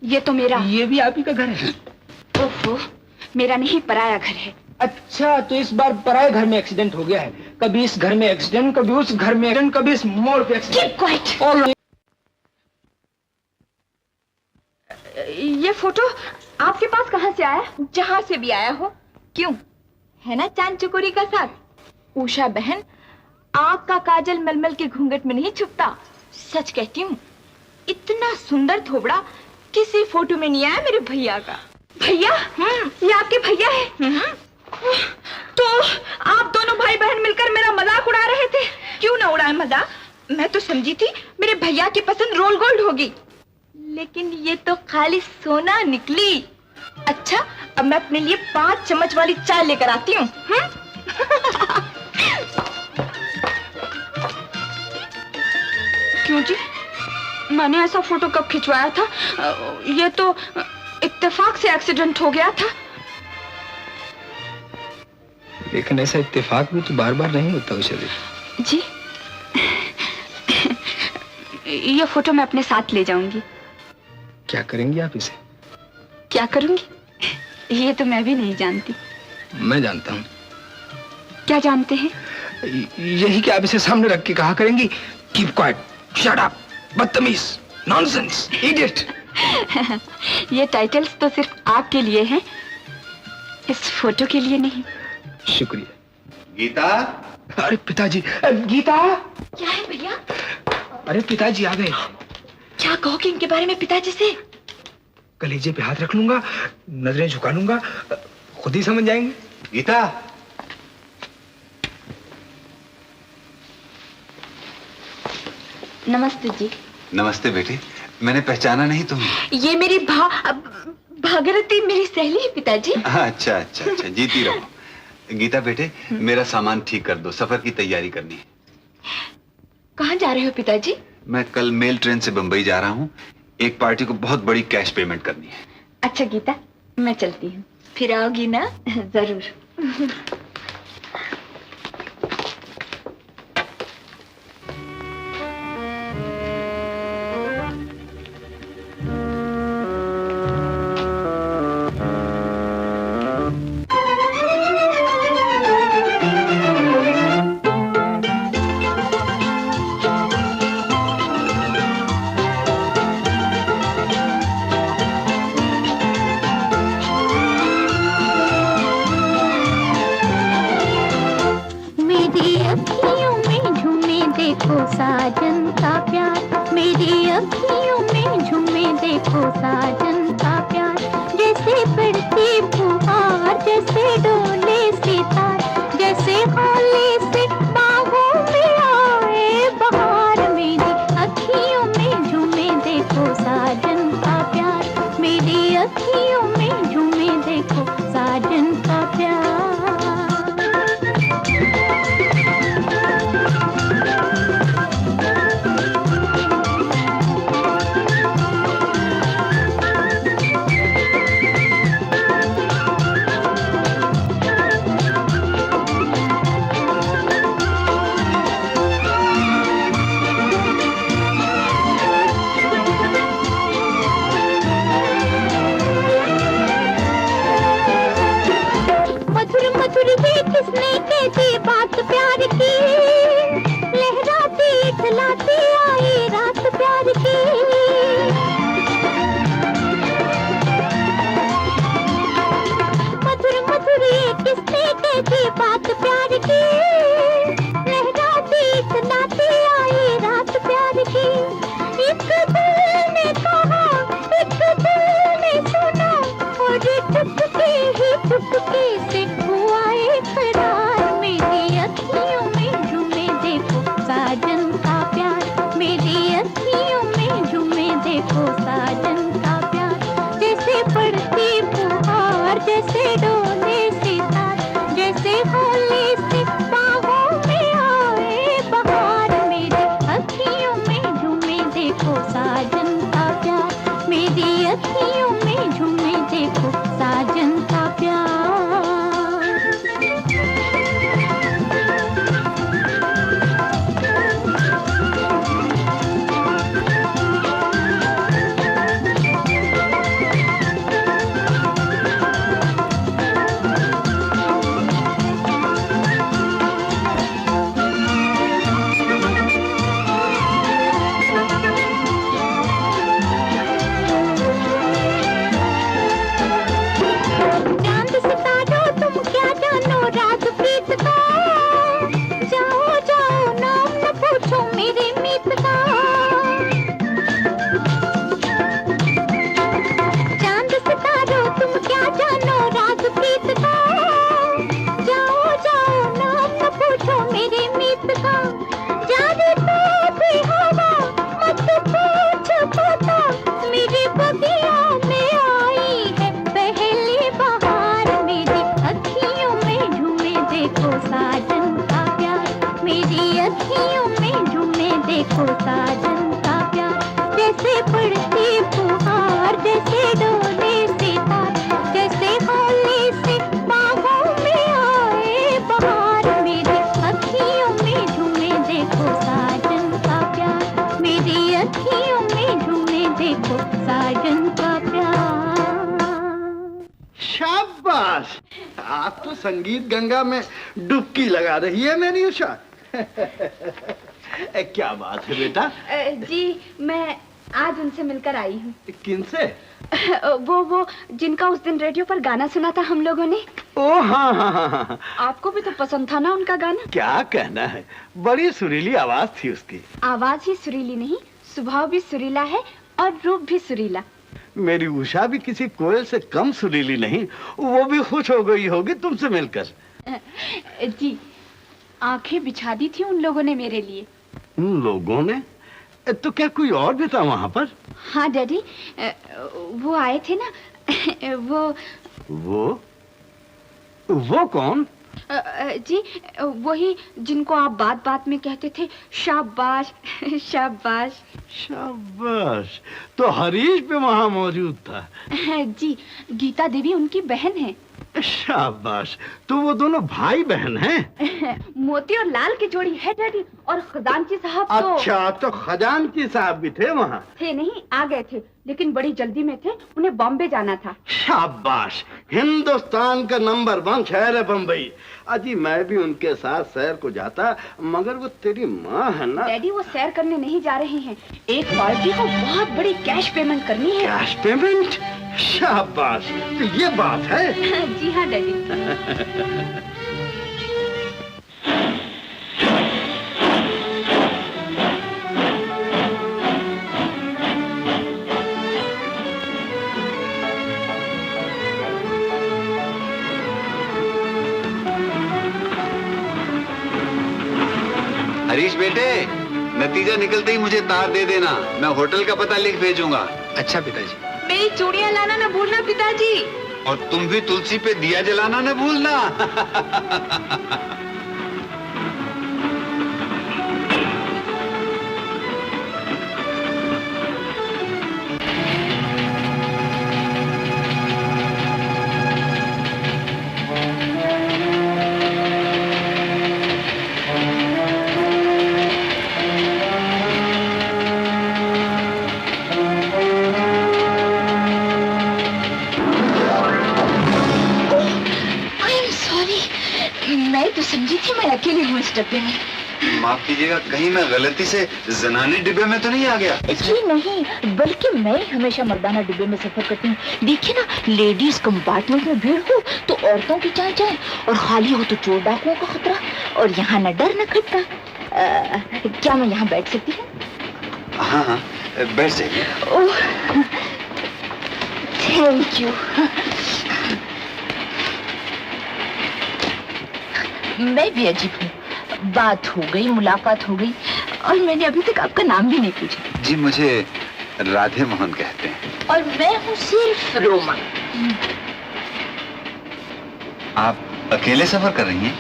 ये तो मेरा। ये भी आप ही का घर है? ओहो, मेरा नहीं, पराया घर है। अच्छा, तो इस बार पराये घर में एक्सीडेंट हो गया है। कभी इस घर में एक्सीडेंट, कभी उस घर में एक्सीडेंट, कभी इस मोड़ पे एक्सीडेंट। ये फोटो आपके पास कहाँ से आया? जहाँ से भी आया हो। क्यों, है ना चांद चकोरी का साथ? उषा बहन, आँख का काजल मलमल के घूंघट में नहीं छुपता। सच कहती हूँ, इतना सुंदर थोबड़ा किसी फोटो में नहीं आया मेरे भैया का। भैया? ये आपके भैया है? तो आप दोनों भाई बहन मिलकर मेरा मजाक उड़ा रहे थे। क्यों ना उड़ाए मजाक? मैं तो समझी थी मेरे भैया की पसंद रोल गोल्ड होगी, लेकिन ये तो खाली सोना निकली। अच्छा, अब मैं अपने लिए 5 चम्मच वाली चाय लेकर आती हूँ। क्यों जी, मैंने ऐसा फोटो कब खिंचवाया था? ये तो इत्तेफाक से एक्सीडेंट हो गया था। लेकिन ऐसा इत्तेफाक भी तो बार बार नहीं होता उषा जी। ये फोटो मैं अपने साथ ले जाऊंगी। क्या करेंगी आप इसे? क्या करूंगी ये तो मैं भी नहीं जानती। मैं जानता हूँ। क्या जानते हैं? यही कि आप इसे सामने रख के कहा करेंगी, कीप क्वाइट, शट अप, बदतमीज, नॉनसेंस, इडियट। ये टाइटल्स तो सिर्फ आपके लिए हैं, इस फोटो के लिए नहीं। शुक्रिया। गीता? अरे पिताजी, गीता। क्या है भैया? अरे पिताजी आ गए। क्या कहोगे इनके बारे में पिताजी से? कलेजे पे हाथ रख लूंगा, नजरें झुका लूंगा, खुद ही समझ जाएंगे। गीता? नमस्ते जी। नमस्ते बेटे, मैंने पहचाना नहीं तुम्हें। ये मेरी भागीरथी मेरी सहेली है पिताजी। अच्छा अच्छा अच्छा, जीती रहो। गीता बेटे, मेरा सामान ठीक कर दो, सफर की तैयारी करनी है। कहाँ जा रहे हो पिताजी? मैं कल मेल ट्रेन से बंबई जा रहा हूँ, एक पार्टी को बहुत बड़ी कैश पेमेंट करनी है। अच्छा गीता, मैं चलती हूँ, फिर आओगी ना? जरूर। साजन का प्यार, मेरी अखियों में झूमे देखो साजन का प्यार। जैसे पड़ती फुहार, जैसे डोले सितार, जैसे होली से बाहों में आए बहार। मेरी अखियों में झूमे देखो साजन का प्यार, मेरी अखियों में झूमे देखो साजन का प्यार। किसने कहती बात प्यार की, लहराती इठलाती आई रात प्यार की। मधुर मधुर ये किसने कहती बात प्यार की, लहराती इठलाती आई रात प्यार की। एक दिल ने कहा, एक दिल ने सुना, और टुकके ही टुकके से हुआ करार। मेरी अखियों में झूमे देखो साजन का प्यार, मेरी अखियों में झूमे देखो साजन का प्यार। जैसे पड़ती फुहार, जैसे डोले सितार, जैसे होली से बाहों में आए बहार। मेरी अखियों में झूमे देखो साजन का प्यार, मेरी अखियों में झूमे देखो साजन का प्यार। अखियों में झूमे देखो साजन का प्यार, जैसे पड़ती फुहार, जैसे डोले सितार, जैसे होली से बागों में आए बहार। मेरी अखियों में झूमे देखो साजन का प्यार, मेरी अखियों में झूमे देखो साजन का प्यार। शाबाश, आप तो संगीत गंगा में डुबकी लगा रही है मेरी उषा। क्या बात है बेटा? जी मैं आज उनसे मिलकर आई हूँ। किनसे? वो जिनका उस दिन रेडियो पर गाना सुना था हम लोगों ने। ओ हाँ। आपको भी तो पसंद था ना उनका गाना? क्या कहना है, बड़ी सुरीली आवाज थी उसकी। आवाज ही सुरीली नहीं, स्वभाव भी सुरीला है और रूप भी सुरीला। मेरी उषा भी किसी कोयल से कम सुरीली नहीं, वो भी खुश हो गई होगी तुमसे मिलकर। जी आंखें बिछा दी थी उन लोगों ने मेरे लिए। उन लोगों ने? तो क्या कोई और भी था वहाँ पर? हाँ डैडी, वो आए थे ना। वो कौन? जी वही जिनको आप बात बात में कहते थे शाबाश शाबाश। शाबाश, तो हरीश भी वहाँ मौजूद था? जी गीता देवी उनकी बहन है। शाबाश, तो वो दोनों भाई बहन हैं? मोती और लाल की जोड़ी है डैडी। और खजानची साहब तो। अच्छा, तो खजानची साहब भी थे वहाँ? थे नहीं, आ गए थे, लेकिन बड़ी जल्दी में थे, उन्हें बॉम्बे जाना था। शाबाश, हिंदुस्तान का नंबर 1 शहर है बम्बई। अजी मैं भी उनके साथ सैर को जाता, मगर वो तेरी माँ है ना। डैडी वो सैर करने नहीं जा रहे हैं, एक पार्टी को बहुत बड़ी कैश पेमेंट करनी है। Cash payment? शाबाश, तो ये बात है। जी हाँ डैडी। हरीश बेटे, नतीजा निकलते ही मुझे तार दे देना, मैं होटल का पता लिख भेजूंगा। अच्छा पिताजी। मेरी चूड़ियां लाना न भूलना पिताजी। और तुम भी तुलसी पे दिया जलाना न भूलना। समझी थी मैं अकेली हूँ इस डब्बे में। माफ कीजिएगा, कहीं मैं गलती से जनानी डिब्बे में तो नहीं आ गया? जी नहीं, बल्कि मैं हमेशा मर्दाना डिब्बे में सफर करती हूँ। देखिए ना, लेडीज कंपार्टमेंट में भीड़ हो तो औरतों की चाय चाय, और खाली हो तो चोर डाकुओं का खतरा, और यहाँ न डर न खतरा। क्या मैं यहाँ बैठ सकती हूँ? हाँ, बैठ जाइए। ओह, थैंक यू। मैं भी अजीब हूँ, बात हो गई, मुलाकात हो गई, और मैंने अभी तक आपका नाम भी नहीं पूछा। जी मुझे राधे मोहन कहते हैं। और मैं हूँ सिर्फ रोमा। आप अकेले सफर कर रही हैं?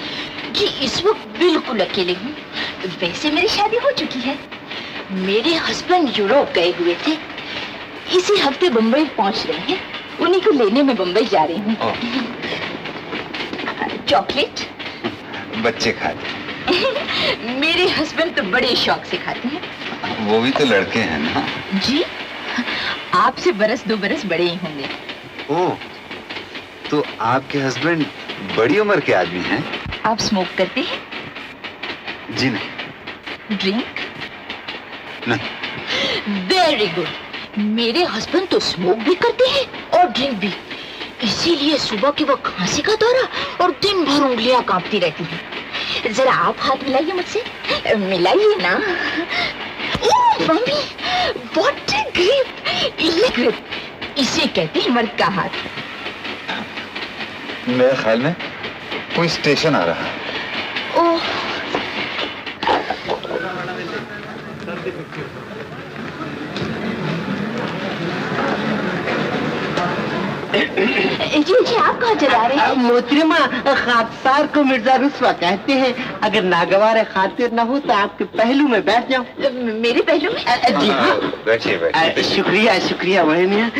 जी इस वक्त बिल्कुल अकेले हूँ। वैसे मेरी शादी हो चुकी है, मेरे हस्बैंड यूरोप गए हुए थे, इसी हफ्ते बम्बई पहुँच रहे हैं, उन्हीं को लेने में बम्बई जा रही हूँ। चॉकलेट बच्चे खाते? मेरे हस्बैंड तो बड़े शौक से खाते हैं। वो भी तो लड़के हैं ना? जी, आपसे बरस 2 बरस बड़े ही होंगे। ओह, तो आपके हस्बैंड बड़ी उम्र के आदमी हैं? आप स्मोक करते हैं? जी नहीं। ड्रिंक? नहीं। वेरी गुड, मेरे हस्बैंड तो स्मोक भी करते हैं और ड्रिंक भी, इसीलिए सुबह के वक्त खांसी का दौरा और दिन भर उंगलियां कांपती रहती हैं। जरा आप हाथ मिलाइए मुझसे, मिलाइए ना। ओह मम्मी, व्हाट अ ग्रिप, इसे कहते हैं मर्द का हाथ। मेरे ख्याल में कोई स्टेशन आ रहा है। ओह, जी आप कहाँ चला रहे हैं? मोहतरमा, खादसार को मिर्जा रुस्वा कहते हैं। अगर नागवार खातिर न हो तो आपके पहलू में बैठ जाओ। मेरे पहलू में? जी हाँ। बैठिए बैठिए। शुक्रिया शुक्रिया बहनिया।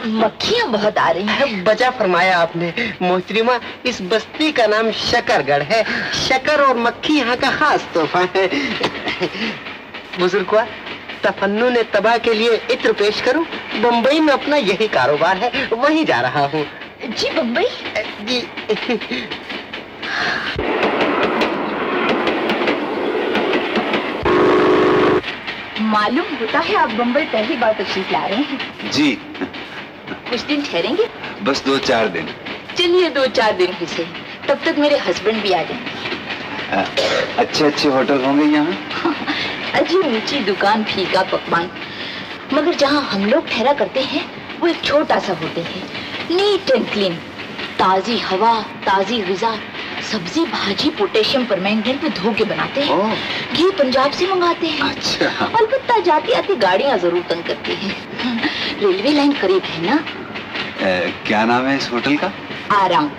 मक्खियाँ बहुत आ रही हैं। बचा फरमाया आपने मोहतरमा। इस बस्ती का नाम शकरगढ़ है। शकर और मक्खी यहाँ का खास तोहफा है। बुजुर्ग तफन्नु ने तबाह के लिए इत्र पेश करूं? बम्बई में अपना यही कारोबार है, वहीं जा रहा हूँ। जी बम्बई? जी। मालूम होता है आप बम्बई पहली बार तशरीफ ला रहे हैं। जी। कुछ दिन ठहरेंगे? बस 2-4 दिन। चलिए 2-4 दिन ही सही, तब तक मेरे हस्बैंड भी आ जाएंगे। अच्छे होटल होंगे यहाँ? अजी ऊंची दुकान, फीका पकवान, मगर जहाँ हम लोग ठहरा करते हैं वो एक छोटा सा होटल है, नीट एंड क्लीन, ताजी हवा, ताजी ग़िज़ा, सब्जी भाजी पोटेशियम परमैंगनेट में धो के बनाते हैं, घी पंजाब से मंगाते हैं। अच्छा। अलबत्ता जाती आती गाड़ियाँ जरूर तंग करती हैं। रेलवे लाइन करीब है ना। क्या नाम है इस होटल का? आराम।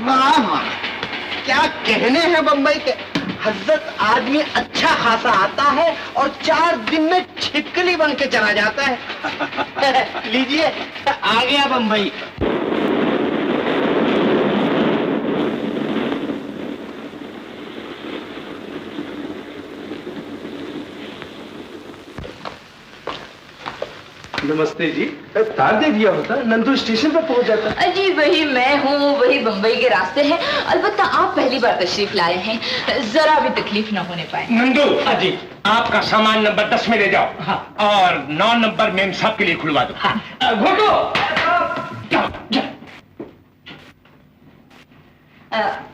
वाह वाह, क्या कहने हैं बम्बई के। हजरत आदमी अच्छा खासा आता है और 4 दिन में छिपकली बन के चला जाता है। लीजिए, आ गया बम्बई। नमस्ते जी। तार दे दिया होता नंदू स्टेशन पर पहुंच जाता। अजी वही मैं हूँ, वही बम्बई के रास्ते हैं। अलबत्ता आप पहली बार तशरीफ लाए हैं, जरा भी तकलीफ न होने पाए। नंदू जी, आपका सामान नंबर 10 में ले जाओ। हाँ। और 9 नंबर मेम साहब के लिए खुलवा दो। हाँ। घोटो।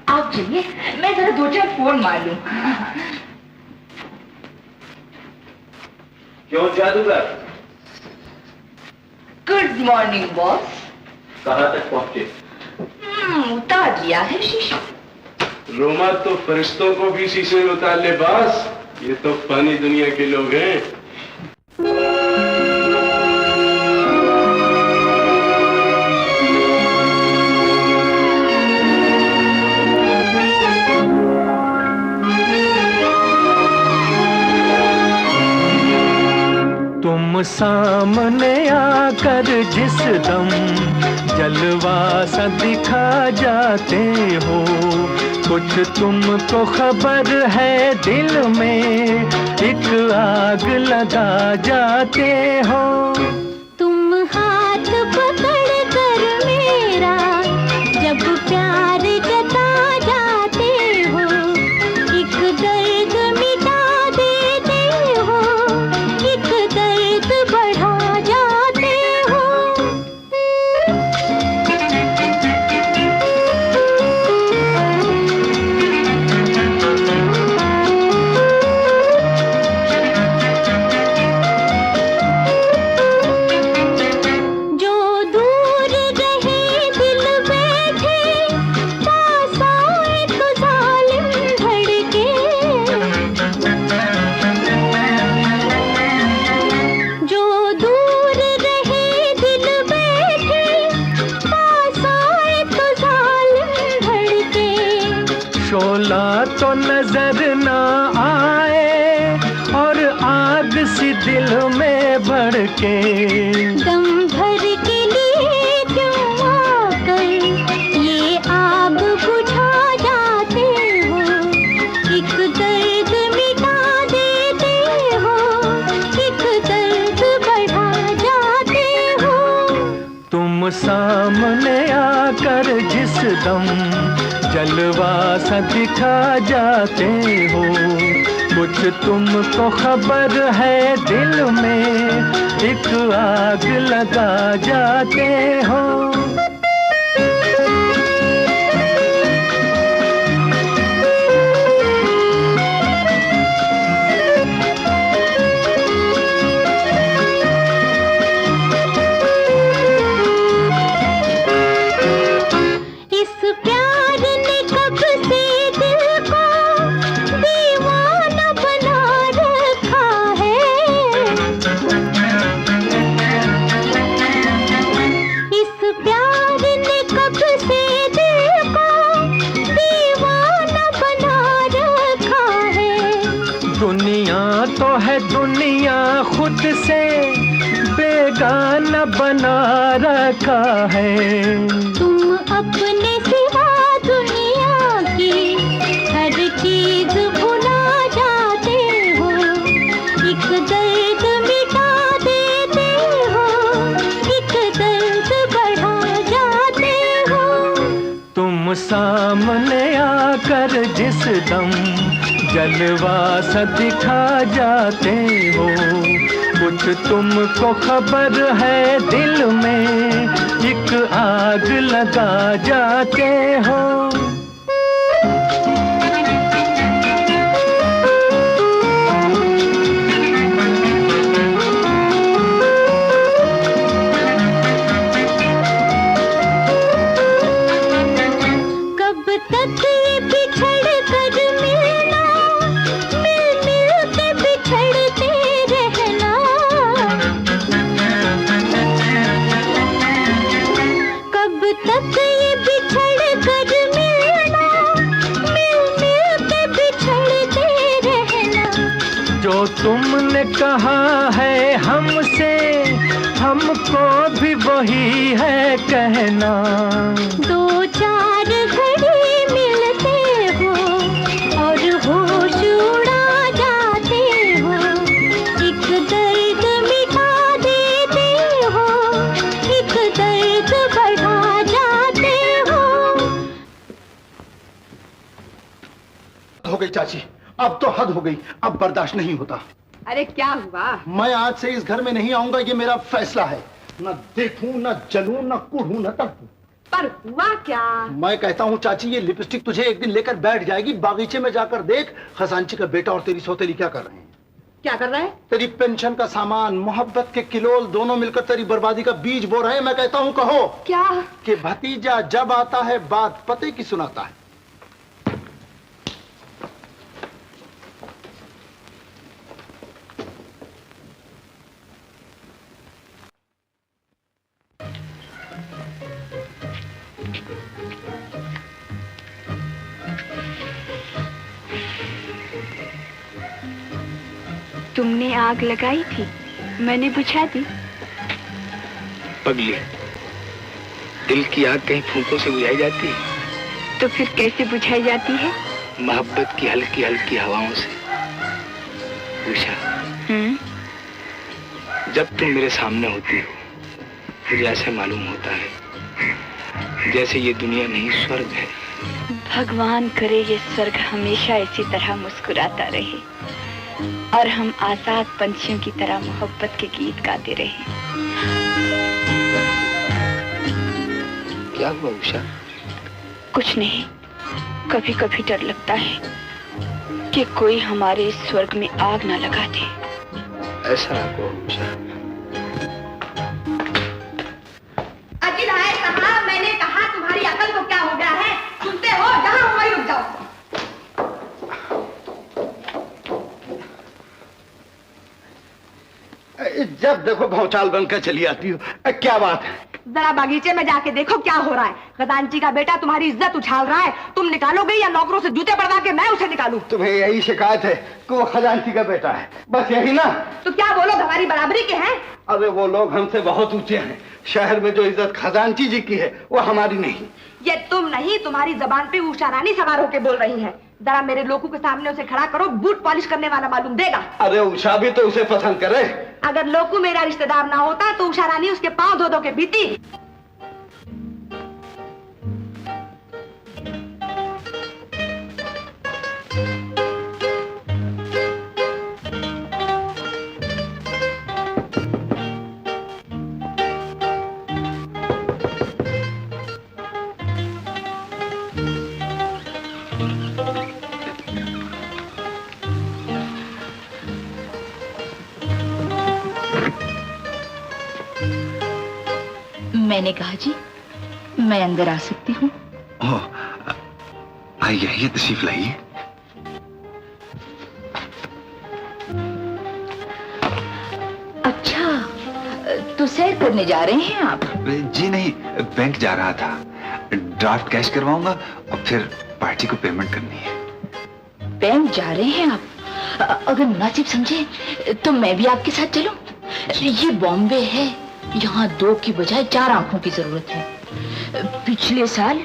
आप चलिए, मैं जरा 2-4 फोन मार लूं। क्यों जादूगर? Good morning boss. कहाँ तक पहुँचे? उतार लिया है शीशा। रोमा तो फरिश्तों को भी शीशे में उतार ले बॉस, ये तो पानी दुनिया के लोग हैं। तुम सामने आकर जिस दम जलवा सा दिखा जाते हो, कुछ तुमको खबर है दिल में एक आग लगा जाते हो। तुम हाथ पकड़ कर मेरा जब प्यार जता जाते हो, एक दर्द मिटा देते हो, एक दर्द बढ़ा जाते हो। जो दूर रहे दिल बैठे, पास आए तो जालिम धड़के। जो दूर रहे दिल बैठे, पास आए तो जालिम धड़के। शोला तो नजर ना आए और आग सी दिल में भड़के। दम भर के लिए क्यों आकर ये आग बुझा जाते हो, एक दर्द मिटा देते हो, एक दर्द बढ़ा जाते हो। तुम सामने आकर जिस दम जलवा सा दिखा जाते हो, कुछ तुमको खबर है दिल में एक आग लगा जाते हो। इस प्यार ने कब से दिल को दीवाना बना रखा है। दुनिया खुद से बेगाना बना रखा है। तुम अपने सिवा दुनिया की हर चीज भुला जाते हो, एक दर्द मिटा देते हो, एक दर्द बढ़ा जाते हो। तुम सामने आकर जिस दम जलवा सा दिखा जाते हो, कुछ तुमको खबर है दिल में एक आग लगा जाते हो। कब तक ये बिछड़ कर मिलना, मिल मिल के बिछड़ते रहना। कब तक ये बिछड़ कर मिलना, मिल मिल के बिछड़ते रहना। जो तुमने कहा है हमसे, हमको भी वही है कहना। दो चार घड़ी मिलते हो और होश उड़ा जाते हो, एक दर्द मिटा देते हो, एक दर्द बढ़ा जाते हो। हो गई चाची, अब तो हद हो गई, अब बर्दाश्त नहीं होता। अरे क्या हुआ? मैं आज से इस घर में नहीं आऊंगा, ये मेरा फैसला है। न देखूं, न जलूं, न कुढ़ूं, न तड़पूं। पर हुआ क्या? मैं कहता हूँ चाची, ये लिपस्टिक तुझे एक दिन लेकर बैठ जाएगी। बागीचे में जाकर देख, खजांची का बेटा और तेरी सौतेली क्या कर रहे हैं। क्या कर रहा है? तेरी पेंशन का सामान, मोहब्बत के किलोल दोनों मिलकर तेरी बर्बादी का बीज बो रहे हैं। मैं कहता हूँ कहो क्या? कि भतीजा जब आता है बात पते की सुनाता है। तुमने आग लगाई थी, मैंने बुझा दी। पगली, दिल की आग कहीं फूंकों से बुझाई जाती है? तो फिर कैसे बुझाई जाती है? मोहब्बत की हल्की हल्की हवाओं से। उषा, जब तुम मेरे सामने होती हो, मुझे ऐसे मालूम होता है जैसे ये दुनिया नहीं स्वर्ग है। भगवान करे ये स्वर्ग हमेशा इसी तरह मुस्कुराता रहे और हम आजाद पंछियों की तरह मोहब्बत के गीत गाते रहे। क्या हुआ उषा? कुछ नहीं, कभी कभी डर लगता है कि कोई हमारे इस स्वर्ग में आग न लगा दे। ऐसा ना कहो उषा। अजी राय साहब, मैंने कहा तुम्हारी अकल को क्या हो गया है? सुनते हो? जहाँ हो वहीं रुक जाओ। जब देखो भौचाल बनकर चली आती हो। क्या बात है? जरा बागीचे में जाके देखो क्या हो रहा है। खजांची का बेटा तुम्हारी इज्जत उछाल रहा है। तुम निकालोगे या नौकरों से जूते पड़वा के मैं उसे निकालूं? तुम्हें यही शिकायत है कि वो खजांची का बेटा है, बस यही ना? तो क्या वो लोग हमारी बराबरी के हैं? अरे वो लोग हमसे बहुत ऊंचे हैं। शहर में जो इज्जत खजांची जी की है वो हमारी नहीं। ये तुम नहीं, तुम्हारी जबान पे उषा रानी सवार होके बोल रही है। जरा मेरे लोगों के सामने उसे खड़ा करो, बूट पॉलिश करने वाला मालूम देगा। अरे उषा भी तो उसे पसंद करे। अगर लोकू मेरा रिश्तेदार ना होता तो उषा रानी उसके पांव धो धो के पीती। मैंने कहा जी, मैं अंदर आ सकती हूँ? आइए आइए, तशरीफ लाइए। अच्छा, तो सैर करने जा रहे हैं आप? जी नहीं, बैंक जा रहा था। ड्राफ्ट कैश करवाऊंगा और फिर पार्टी को पेमेंट करनी है। बैंक जा रहे हैं आप? अगर मुनासिब समझे तो मैं भी आपके साथ चलूं? ये बॉम्बे है, यहाँ 2 की बजाय 4 आंखों की जरूरत है। पिछले साल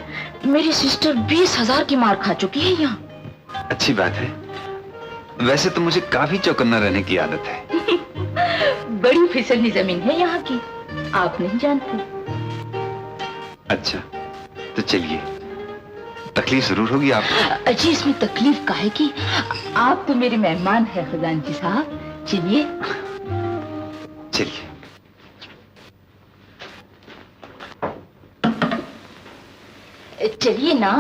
मेरी सिस्टर 20,000 की मार खा चुकी है यहाँ। अच्छी बात है। वैसे तो मुझे काफी चौकन्ना रहने की आदत है। बड़ी फिसलनी जमीन है यहाँ की, आप नहीं जानते। अच्छा, तो चलिए, तकलीफ जरूर होगी आपको। अजी, इसमें तकलीफ काहे की? आप तो मेरे मेहमान हैं खजानची साहब। चलिए चलिए। चलिए ना।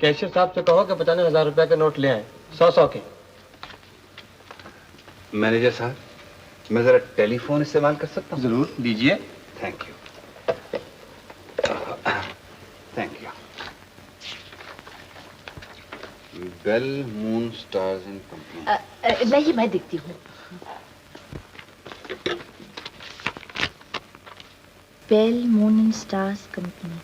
कैशियर साहब से कहो कि 50,000 रुपए के नोट ले आए, 100-100 के। मैनेजर साहब, मैं जरा टेलीफोन इस्तेमाल कर सकता हूँ? जरूर, दीजिए। Thank you. Thank you. Bell Moon Stars and Company. नहीं, मैं देखती हूँ। Bell Moon and Stars Company.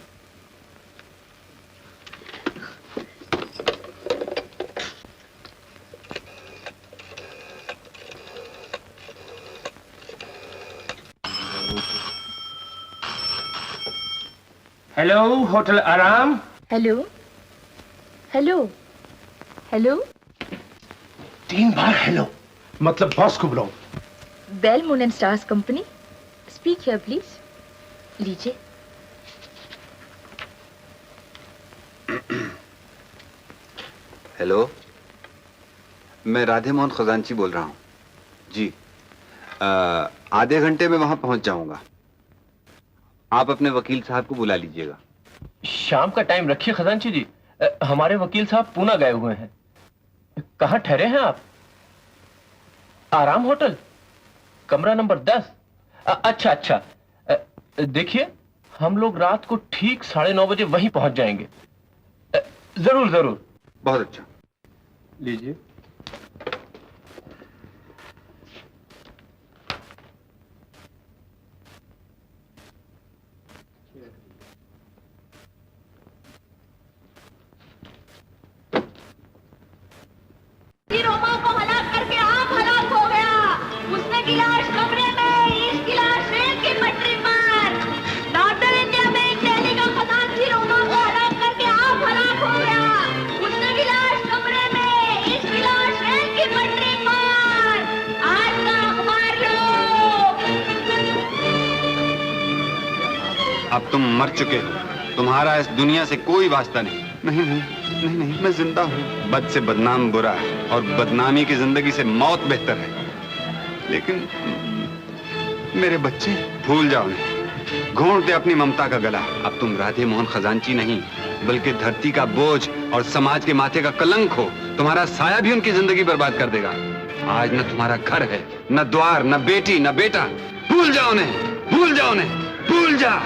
Hello, hotel Aaram. Hello hello hello. 3 बार हेलो, मतलब बॉस को बुलाओ। Bell Moon and Stars Company, speak here please. लीजिए। हेलो, मैं राधे मोहन खजांची बोल रहा हूँ जी। आधे घंटे में वहां पहुंच जाऊंगा। आप अपने वकील साहब को बुला लीजिएगा। शाम का टाइम रखिए खजांची जी, हमारे वकील साहब पूना गए हुए हैं। कहाँ ठहरे हैं आप? आराम होटल, कमरा नंबर 10। अच्छा अच्छा, देखिए हम लोग रात को ठीक 9:30 बजे वहीं पहुंच जाएंगे। जरूर जरूर। बहुत अच्छा। लीजिए। रोमा को हलाक करके आप हलाक हो गया। उसने गिलास कमरे में, इस गिलास रेल की पटरी पर। नॉर्दर्न इंडिया में एक दिल्ली का खजांची रोमा को हलाक करके आप हलाक हो गया। उसने गिलास कमरे में, इस गिलास रेल की पटरी पर। आज का अखबार लो। अब तुम मर चुके हो, तुम्हारा इस दुनिया से कोई वास्ता नहीं। नहीं नहीं नहीं नहीं, मैं जिंदा हूँ। बद से बदनाम बुरा है और बदनामी की जिंदगी से मौत बेहतर है। लेकिन मेरे बच्चे, भूल जाओ उन्हें, घोंट दे अपनी ममता का गला। अब तुम राधे मोहन खजांची नहीं, बल्कि धरती का बोझ और समाज के माथे का कलंक हो। तुम्हारा साया भी उनकी जिंदगी बर्बाद कर देगा। आज न तुम्हारा घर है, न द्वार, न बेटी, न बेटा। भूल जाओ उन्हें, भूल जाओ उन्हें, भूल जा।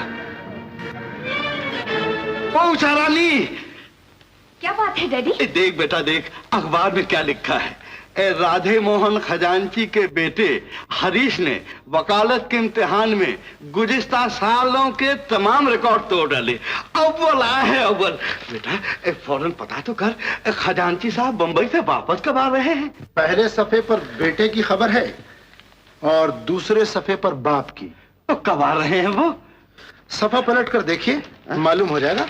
पहुंचा रानी। क्या बात है डैडी? देख बेटा देख, अखबार में क्या लिखा है। राधे मोहन खजांची के बेटे हरीश ने वकालत के इम्तिहान में गुज़िश्ता सालों के तमाम रिकॉर्ड तोड़ डाले। अव्वल आए हैं अव्वल। बेटा फौरन पता तो कर, खजांची साहब बंबई से वापस कब आ रहे हैं? पहले सफे पर बेटे की खबर है और दूसरे सफे पर बाप की। तो कब आ रहे हैं वो? सफा पलट कर देखिए, मालूम हो जाएगा।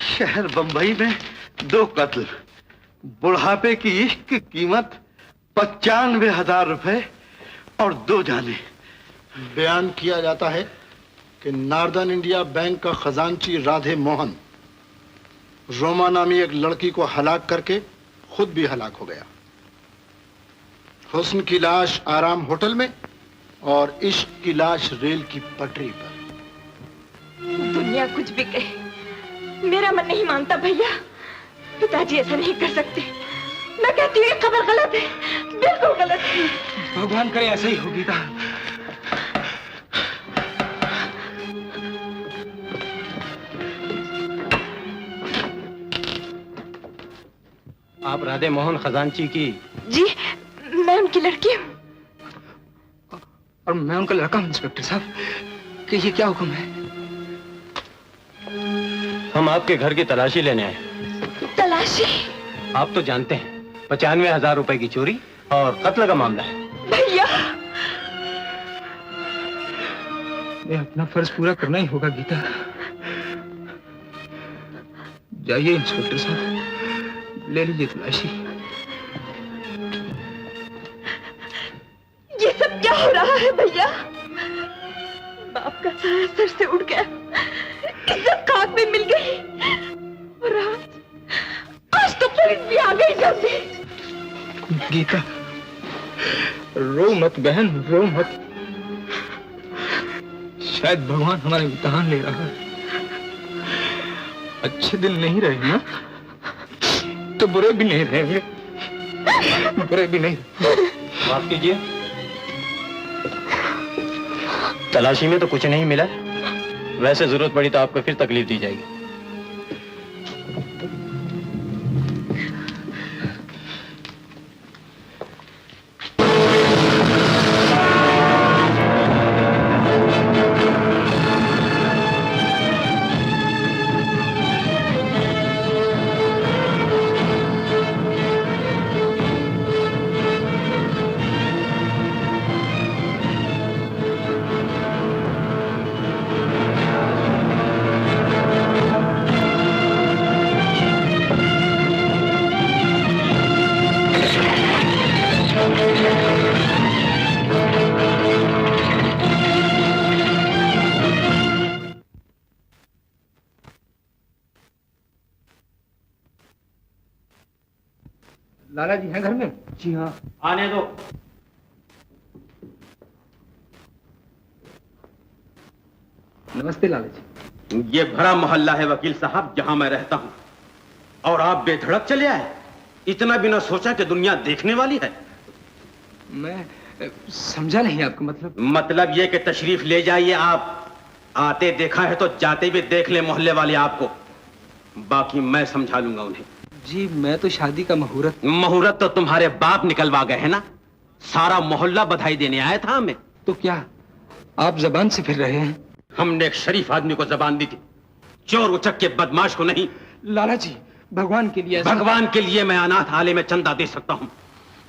शहर बंबई में 2 कत्ल, बुढ़ापे की इश्क की कीमत 95,000 रुपए और 2 जाने। बयान किया जाता है कि नॉर्दर्न इंडिया बैंक का खजांची राधे मोहन रोमा नामी एक लड़की को हलाक करके खुद भी हलाक हो गया। हुस्न की लाश आराम होटल में और इश्क की लाश रेल की पटरी पर। दुनिया कुछ भी कहे, मेरा मन नहीं मानता भैया। पिताजी ऐसा नहीं कर सकते। मैं कहती हूँ खबर गलत है, बिल्कुल गलत है। भगवान करे ऐसा ही हो गीता। आप राधे मोहन खजांची की? जी, मैं उनकी लड़की हूँ। और मैं उनका लड़का हूँ इंस्पेक्टर साहब। कि ये क्या हुक्म है? हम आपके घर की तलाशी लेने आए। तलाशी? आप तो जानते हैं 95,000 रुपए की चोरी और कत्ल का मामला है। भैया, मैं अपना फर्ज पूरा करना ही होगा गीता। जाइए इंस्पेक्टर साहब, ले लीजिए तलाशी। ये सब क्या हो रहा है भैया? बाप का साया सर से उड़ गया, इज्जत खाक में मिल गई, और आज तो पुलिस भी आ गई जल्दी। गीता, रो मत बहन, रो मत। शायद भगवान हमारे इम्तिहान ले रहा है। अच्छे दिन नहीं रहे ना, तो बुरे भी नहीं रहेंगे, बुरे भी नहीं। माफ कीजिए, तलाशी में तो कुछ नहीं मिला। वैसे जरूरत पड़ी तो आपको फिर तकलीफ दी जाएगी। लाला जी हैं घर में? जी हाँ। आने दो। नमस्ते लाला जी। ये भरा मोहल्ला है वकील साहब जहां मैं रहता हूं, और आप बेधड़क चले आए, इतना बिना सोचा कि दुनिया देखने वाली है। मैं समझा नहीं आपका मतलब। मतलब ये कि तशरीफ ले जाइए आप। आते देखा है तो जाते भी देख ले मोहल्ले वाले आपको, बाकी मैं समझा लूंगा उन्हें। जी मैं तो शादी का मुहूर्त तो तुम्हारे बाप निकलवा गए हैं ना। सारा मोहल्ला बधाई देने आया था हमें। तो क्या आप जबान से फिर रहे हैं? हमने एक शरीफ आदमी को जबान दी थी, चोर उचक के बदमाश को नहीं। लाला जी भगवान के लिए भगवान के लिए मैं अनाथ आले में चंदा दे सकता हूँ,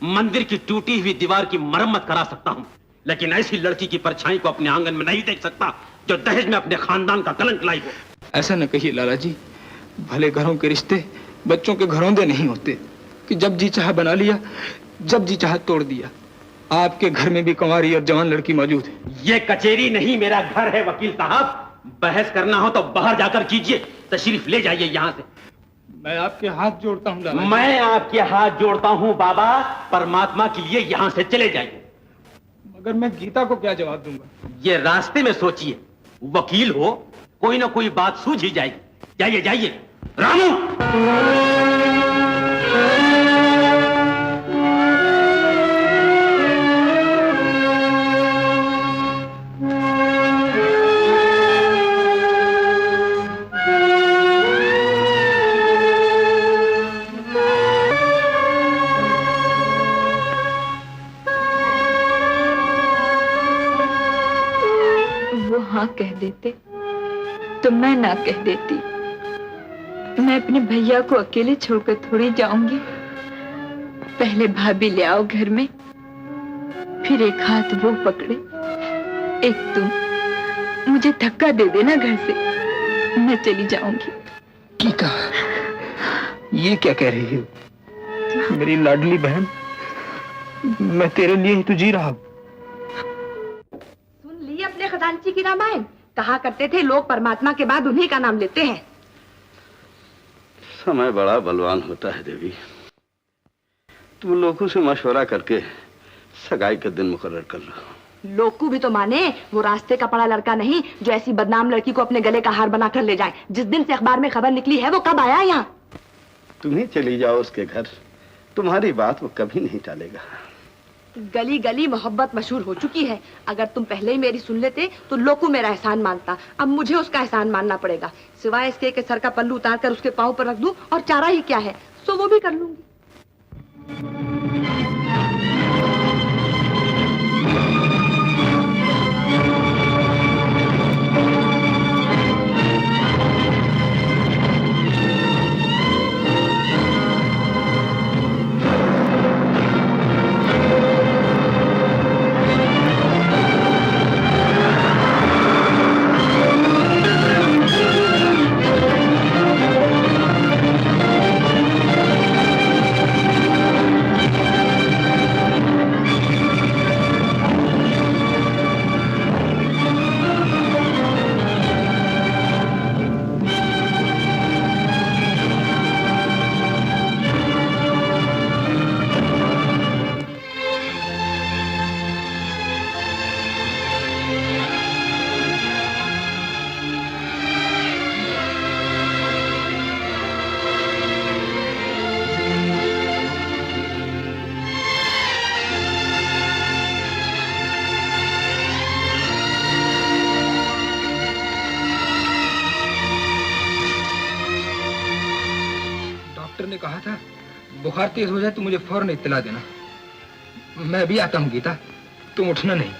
मंदिर की टूटी हुई दीवार की मरम्मत करा सकता हूँ, लेकिन ऐसी लड़की की परछाई को अपने आंगन में नहीं देख सकता जो दहेज में अपने खानदान का कलंक लाई हो। ऐसा न कहिए लाला जी, भले घरों के रिश्ते बच्चों के घरौंदे नहीं होते कि जब जी चाहा बना लिया, जब जी चाहा तोड़ दिया। आपके घर में भी कुंवारी और जवान लड़की मौजूद है। ये कचेरी नहीं मेरा घर है वकील साहब। बहस करना हो तो बाहर जाकर कीजिए, तशरीफ ले जाइए यहाँ से। मैं आपके हाथ जोड़ता हूँ लाला जी। मैं आपके हाथ जोड़ता हूँ बाबा, परमात्मा के लिए यहाँ से चले जाइए। मगर मैं गीता को क्या जवाब दूंगा? ये रास्ते में सोचिए, वकील हो, कोई ना कोई बात सूझ ही जाएगी। जाइए जाइए। रामू, वो हाँ कह देते तो मैं ना कह देती। मैं अपने भैया को अकेले छोड़कर थोड़ी जाऊंगी। पहले भाभी ले आओ घर में, फिर एक हाथ वो पकड़े, एक तुम। मुझे धक्का दे देना घर से, मैं चली जाऊंगी। गीता, ये क्या कह रही हो? मेरी लाडली बहन, मैं तेरे लिए ही तो जी रहा हूं। सुन ली अपने खजांची की रामायण? कहा करते थे लोग परमात्मा के बाद उन्हीं का नाम लेते हैं। समय बड़ा बलवान होता है देवी। तुम लोगों से मशवरा करके सगाई का दिन मुकर्रर कर लो। लोकू भी तो माने, वो रास्ते का पड़ा लड़का नहीं जो ऐसी बदनाम लड़की को अपने गले का हार बनाकर ले जाए। जिस दिन से अखबार में खबर निकली है वो कब आया यहाँ? तुम ही चली जाओ उसके घर, तुम्हारी बात वो कभी नहीं टालेगा। गली गली मोहब्बत मशहूर हो चुकी है। अगर तुम पहले ही मेरी सुन लेते तो लोकू मेरा एहसान मानता। अब मुझे उसका एहसान मानना पड़ेगा, सिवाय इसके कि सर का पल्लू उतार कर उसके पाँव पर रख दूं, और चारा ही क्या है, सो वो भी कर लूंगी। कहा था बुखार तेज हो जाए तो मुझे फौरन इत्तला देना। मैं भी आता हूँ गीता, तुम उठना नहीं।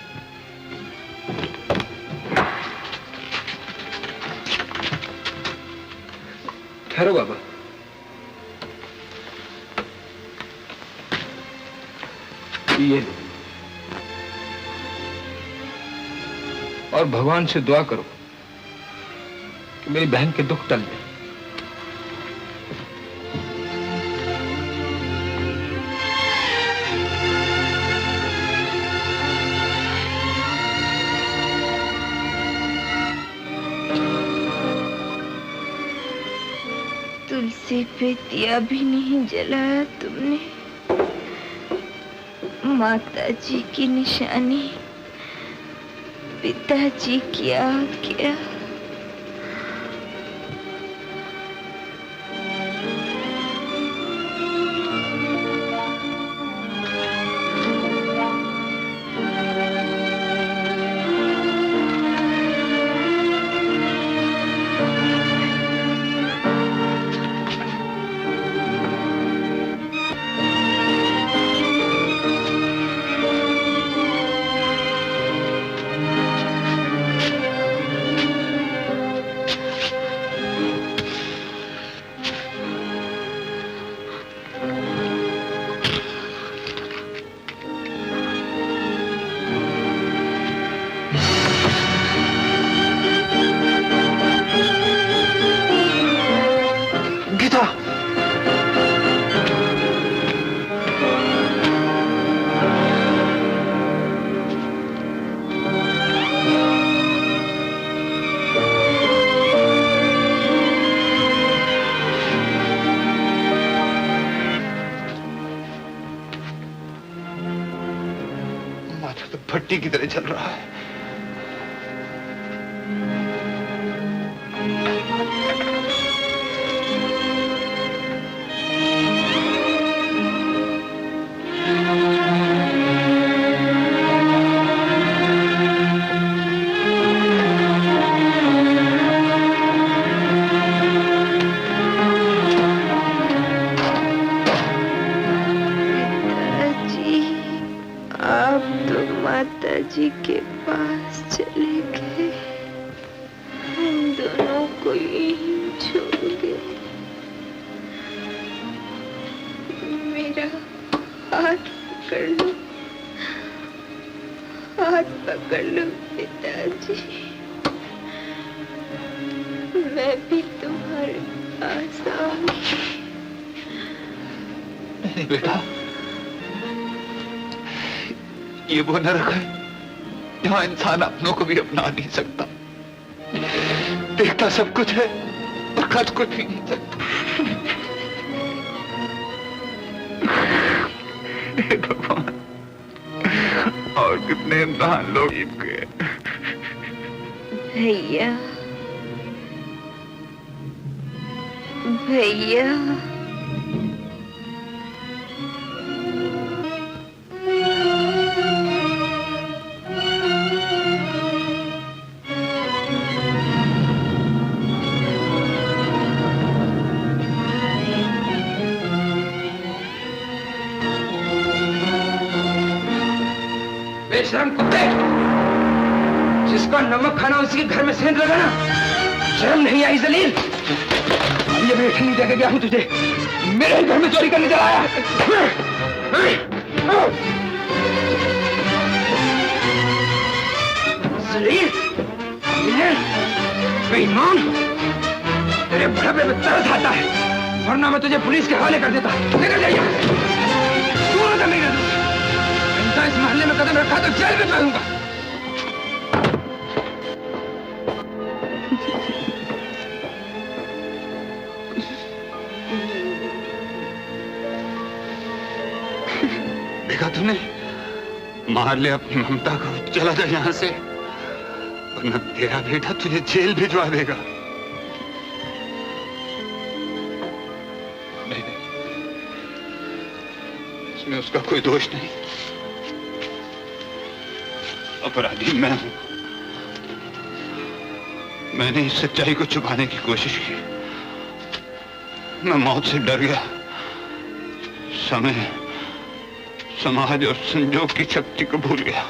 ठहरो बाबा। ये लो। और भगवान से दुआ करो कि मेरी बहन के दुख टल जाए। तुलसी पे दिया भी नहीं जलाया तुमने। माता जी की निशानी, पिताजी क्या क्या। भट्टी की तरह चल रहा है। जी के पास चले गए, हम दोनों को यहीं छोड़ गए। मेरा हाथ पकड़ लो, हाथ पकड़ लो पिताजी। मैं भी तुम्हारे पास आऊंगी। नहीं बेटा, ये वो नरक है जहां इंसान अपनों को भी अपना नहीं सकता। देखता सब कुछ है और खर्च कुछ भी नहीं सकता। हे भगवान, और कितने इम्तिहान लोग जीत गए। भैया, भैया, बेशरम कुत्ते, जिसका नमक खाना उसी के घर में सेंध लगाना, शर्म नहीं आई जलील? ये मैं नहीं देके गया हूं तुझे, मेरे ही घर में चोरी करने चला आया। जलील, बेईमान, तेरे बुढ़ापे में तरस आता है, वरना मैं तुझे पुलिस के हवाले कर देता। निकल जाइए, दूर होता मेरे दूर। इस मोहल्ले में कदम रखा तो जेल में डालूंगा। देखा तूने, मार ले अपनी ममता को, चला जा यहां से, वरना तेरा बेटा तुझे जेल भिजवा देगा। नहीं नहीं, इसमें उसका कोई दोष नहीं, अपराधी मैं हूं। मैंने इस सच्चाई को छुपाने की कोशिश की, मैं मौत से डर गया समय समाज और संजोग की शक्ति को भूल गया,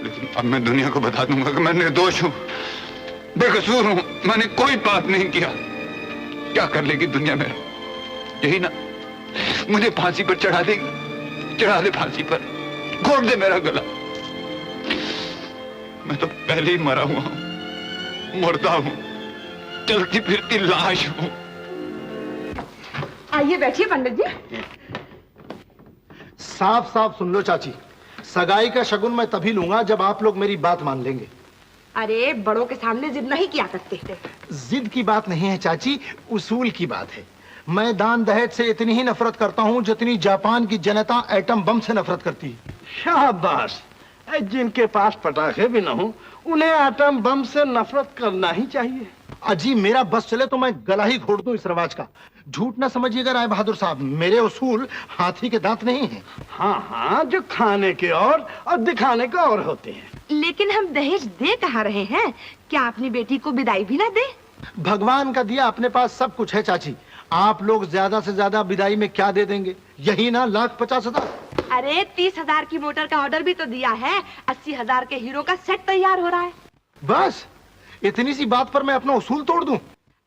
लेकिन अब मैं दुनिया को बता दूंगा कि मैं निर्दोष हूं, बेकसूर हूं, मैंने कोई पाप नहीं किया। क्या कर लेगी दुनिया मेरा? यही ना, मुझे फांसी पर चढ़ा देगी। चढ़ा दे फांसी पर, घोट दे मेरा गला। मैं तो पहले ही मरा हुआ हूं, मुर्दा हूं, चलती फिरती लाश हूं। आइए बैठिए पंडित जी। साफ साफ सुन लो चाची, सगाई का शगुन मैं तभी लूंगा जब आप लोग मेरी बात मान लेंगे। अरे बड़ों के सामने जिद नहीं किया करते थे। जिद की बात नहीं है चाची, उसूल की बात है। मैं दान दहेज से इतनी ही नफरत करता हूं जितनी जापान की जनता एटम बम से नफरत करती है। शाबाश, जिनके पास पटाखे भी न हो उन्हें एटम बम से नफरत करना ही चाहिए। अजी मेरा बस चले तो मैं गला ही घोट दूं इस रवाज का। झूठ ना समझिएगा राय बहादुर साहब, मेरे उसूल हाथी के दांत नहीं हैं। हाँ हाँ, जो खाने के और दिखाने के और होते हैं। लेकिन हम दहेज दे कहाँ रहे हैं? क्या अपनी बेटी को विदाई भी ना दे? भगवान का दिया अपने पास सब कुछ है चाची। आप लोग ज्यादा से ज्यादा विदाई में क्या दे देंगे? यही ना 1,50,000। अरे 30,000 की मोटर का ऑर्डर भी तो दिया है। 80,000 के हीरो का सेट तैयार हो रहा है। बस इतनी सी बात पर मैं अपना उसूल तोड़ दूं?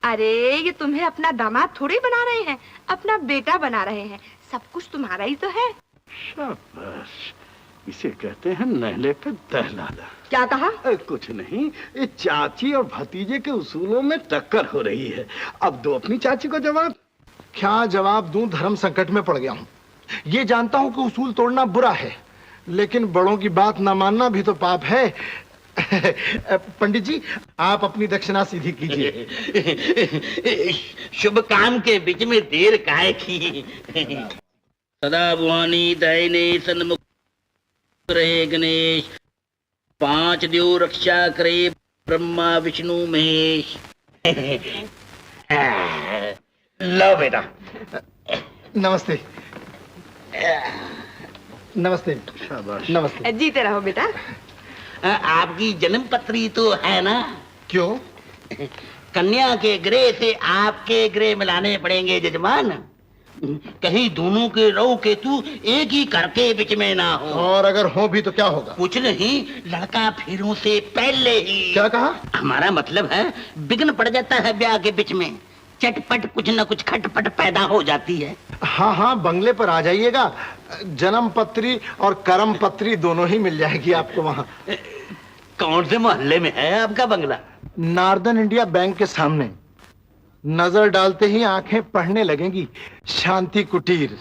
अरे ये तुम्हें अपना दामाद थोड़ी बना रहे हैं, अपना बेटा बना रहे हैं। सब कुछ तुम्हारा ही तो है। शाबाश, इसे कहते हैं नहले पे दहलाना। क्या कहा? कुछ नहीं, ये चाची और भतीजे के उसूलों में टक्कर हो रही है। अब दो अपनी चाची को जवाब। क्या जवाब दूं? धर्म संकट में पड़ गया हूं। ये जानता हूं कि उसूल तोड़ना बुरा है, लेकिन बड़ों की बात ना मानना भी तो पाप है। पंडित जी आप अपनी दक्षिणा सीधी कीजिए। शुभ काम के बीच में देर काहे की? सदा भुआनी दाहिने सन्मुख रहे गणेश, 5 देव रक्षा करे ब्रह्मा विष्णु महेश। लो बेटा। नमस्ते। नमस्ते। नमस्ते। जीते रहो बेटा। आपकी जन्म पत्री तो है ना? क्यों? कन्या के ग्रह से आपके ग्रह मिलाने पड़ेंगे जजमान। कहीं दोनों के रौ केतु एक ही करके बीच में ना हो। और अगर हो भी तो क्या होगा? कुछ नहीं, लड़का फेरों से पहले ही। क्या कहा? हमारा मतलब है विघ्न पड़ जाता है ब्याह के बीच में, चटपट कुछ न कुछ खटपट पैदा हो जाती है। हाँ हाँ, बंगले पर आ जाइएगा, जन्म पत्री और कर्म पत्री दोनों ही मिल जाएगी आपको वहाँ। कौन से मोहल्ले में है आपका बंगला? नार्दर्न इंडिया बैंक के सामने। नजर डालते ही आंखें पढ़ने लगेंगी, शांति कुटीर।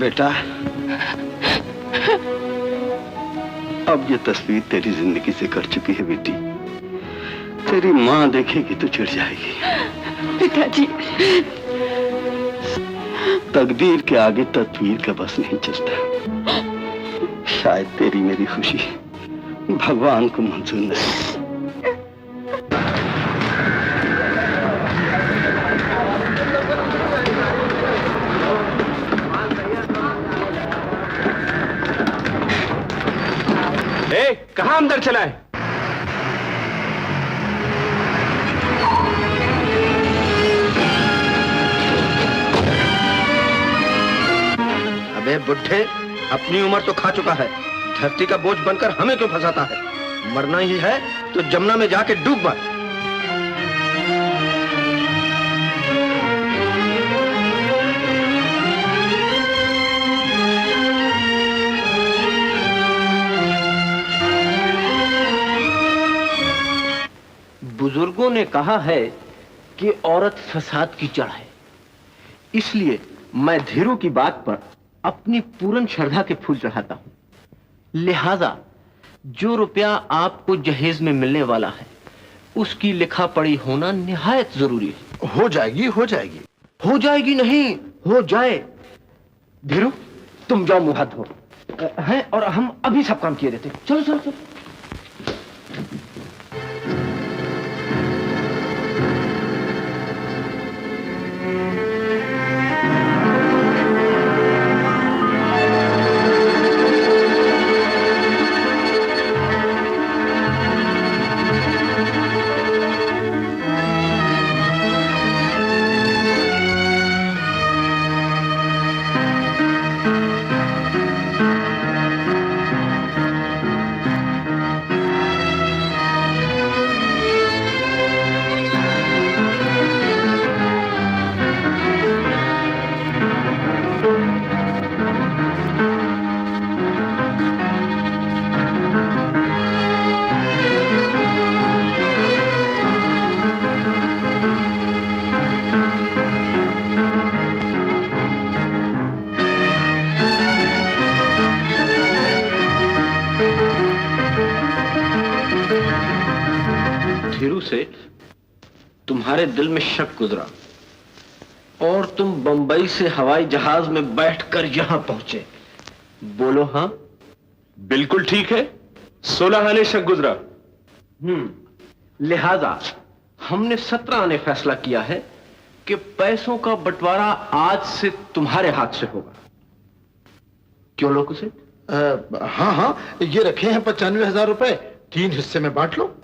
बेटा, अब ये तस्वीर तेरी जिंदगी से कर चुकी है बेटी। तेरी माँ देखेगी तो चिढ़ जाएगी। पिताजी, तकदीर के आगे तस्वीर का बस नहीं चलता। शायद तेरी मेरी खुशी भगवान को मंजूर नहीं। कहाँ अंदर चला है? अबे बुढ़े, अपनी उम्र तो खा चुका है, धरती का बोझ बनकर हमें क्यों फंसाता है? मरना ही है तो जमुना में जाके डूब मर। बुजुर्गों ने कहा है कि औरत फसाद की जड़ है, इसलिए मैं धीरू की बात पर अपनी पूर्ण श्रद्धा के फूल चढ़ाता हूं। लिहाजा जो रुपया आपको जहेज में मिलने वाला है उसकी लिखा पढ़ी होना निहायत जरूरी है। हो जाएगी, हो जाएगी। हो जाएगी नहीं, हो जाए। धीरू, तुम जाओ मुंह हाथ धो हैं, और हम अभी सब काम किए रहते। चलो चलो चलो। तुम्हारे दिल में शक गुजरा और तुम बंबई से हवाई जहाज में बैठकर यहां पहुंचे। बोलो हाँ? बिल्कुल ठीक है, 16 आने शक गुजरा। लिहाजा हमने 17 आने फैसला किया है कि पैसों का बंटवारा आज से तुम्हारे हाथ से होगा। क्यों लोग उसे? हाँ हाँ, ये रखे हैं 95,000 रुपए, 3 हिस्से में बांट लो।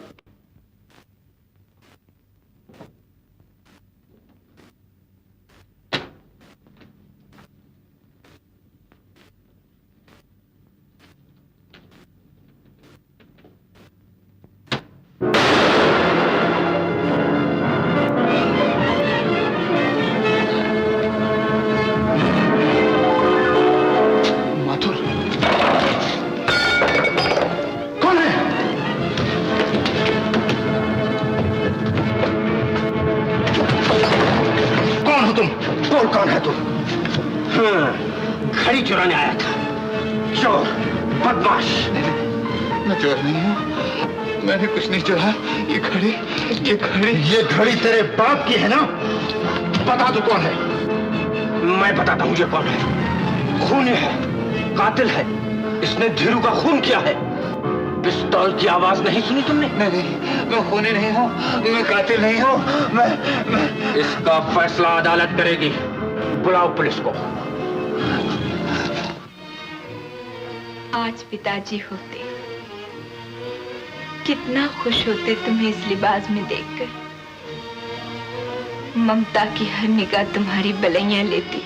कौन है तू? घड़ी चुराने आया था, चोर, बदमाश। मैं चोर नहीं हूँ, मैंने कुछ नहीं चुराया। ये घड़ी तेरे बाप की है ना? बता तू कौन है? मैं बताता हूँ ये कौन है। खूनी है, कातिल है, इसने धीरू का खून किया है। पिस्तौल की आवाज नहीं सुनी तुमने? नहीं, मैं खूनी नहीं हूँ, मैं कातिल नहीं हूँ, मैं इसका फैसला अदालत करेगी। बुलाओ पुलिस को। आज पिताजी होते, कितना खुश होते तुम्हें इस लिबास में देखकर। ममता की हर निगाह तुम्हारी बलैया लेती।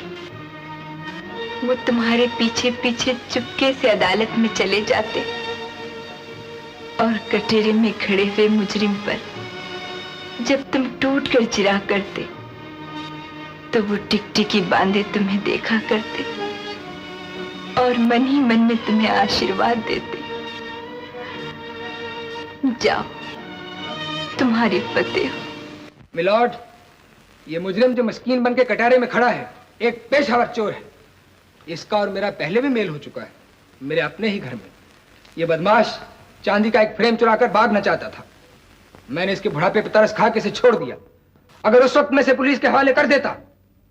वो तुम्हारे पीछे पीछे चुपके से अदालत में चले जाते और कटोरे में खड़े हुए मुजरिम पर जब तुम टूट कर चिरा करते तो वो टिकटिकी बांधे तुम्हें देखा करते और मन ही मन में तुम्हें आशीर्वाद देते। जाओ, तुम्हारी फतेह हो। मिलॉर्ड, ये मुजरिम जो मस्कीन बन के कटारे में खड़ा है, एक पेशावर चोर है। इसका और मेरा पहले भी मेल हो चुका है, मेरे अपने ही घर में। ये बदमाश चांदी का एक फ्रेम चुराकर भागना चाहता था। मैंने इसके बुढ़ापे पर तरस खा के इसे छोड़ दिया। अगर उस वक्त में से पुलिस के हवाले कर देता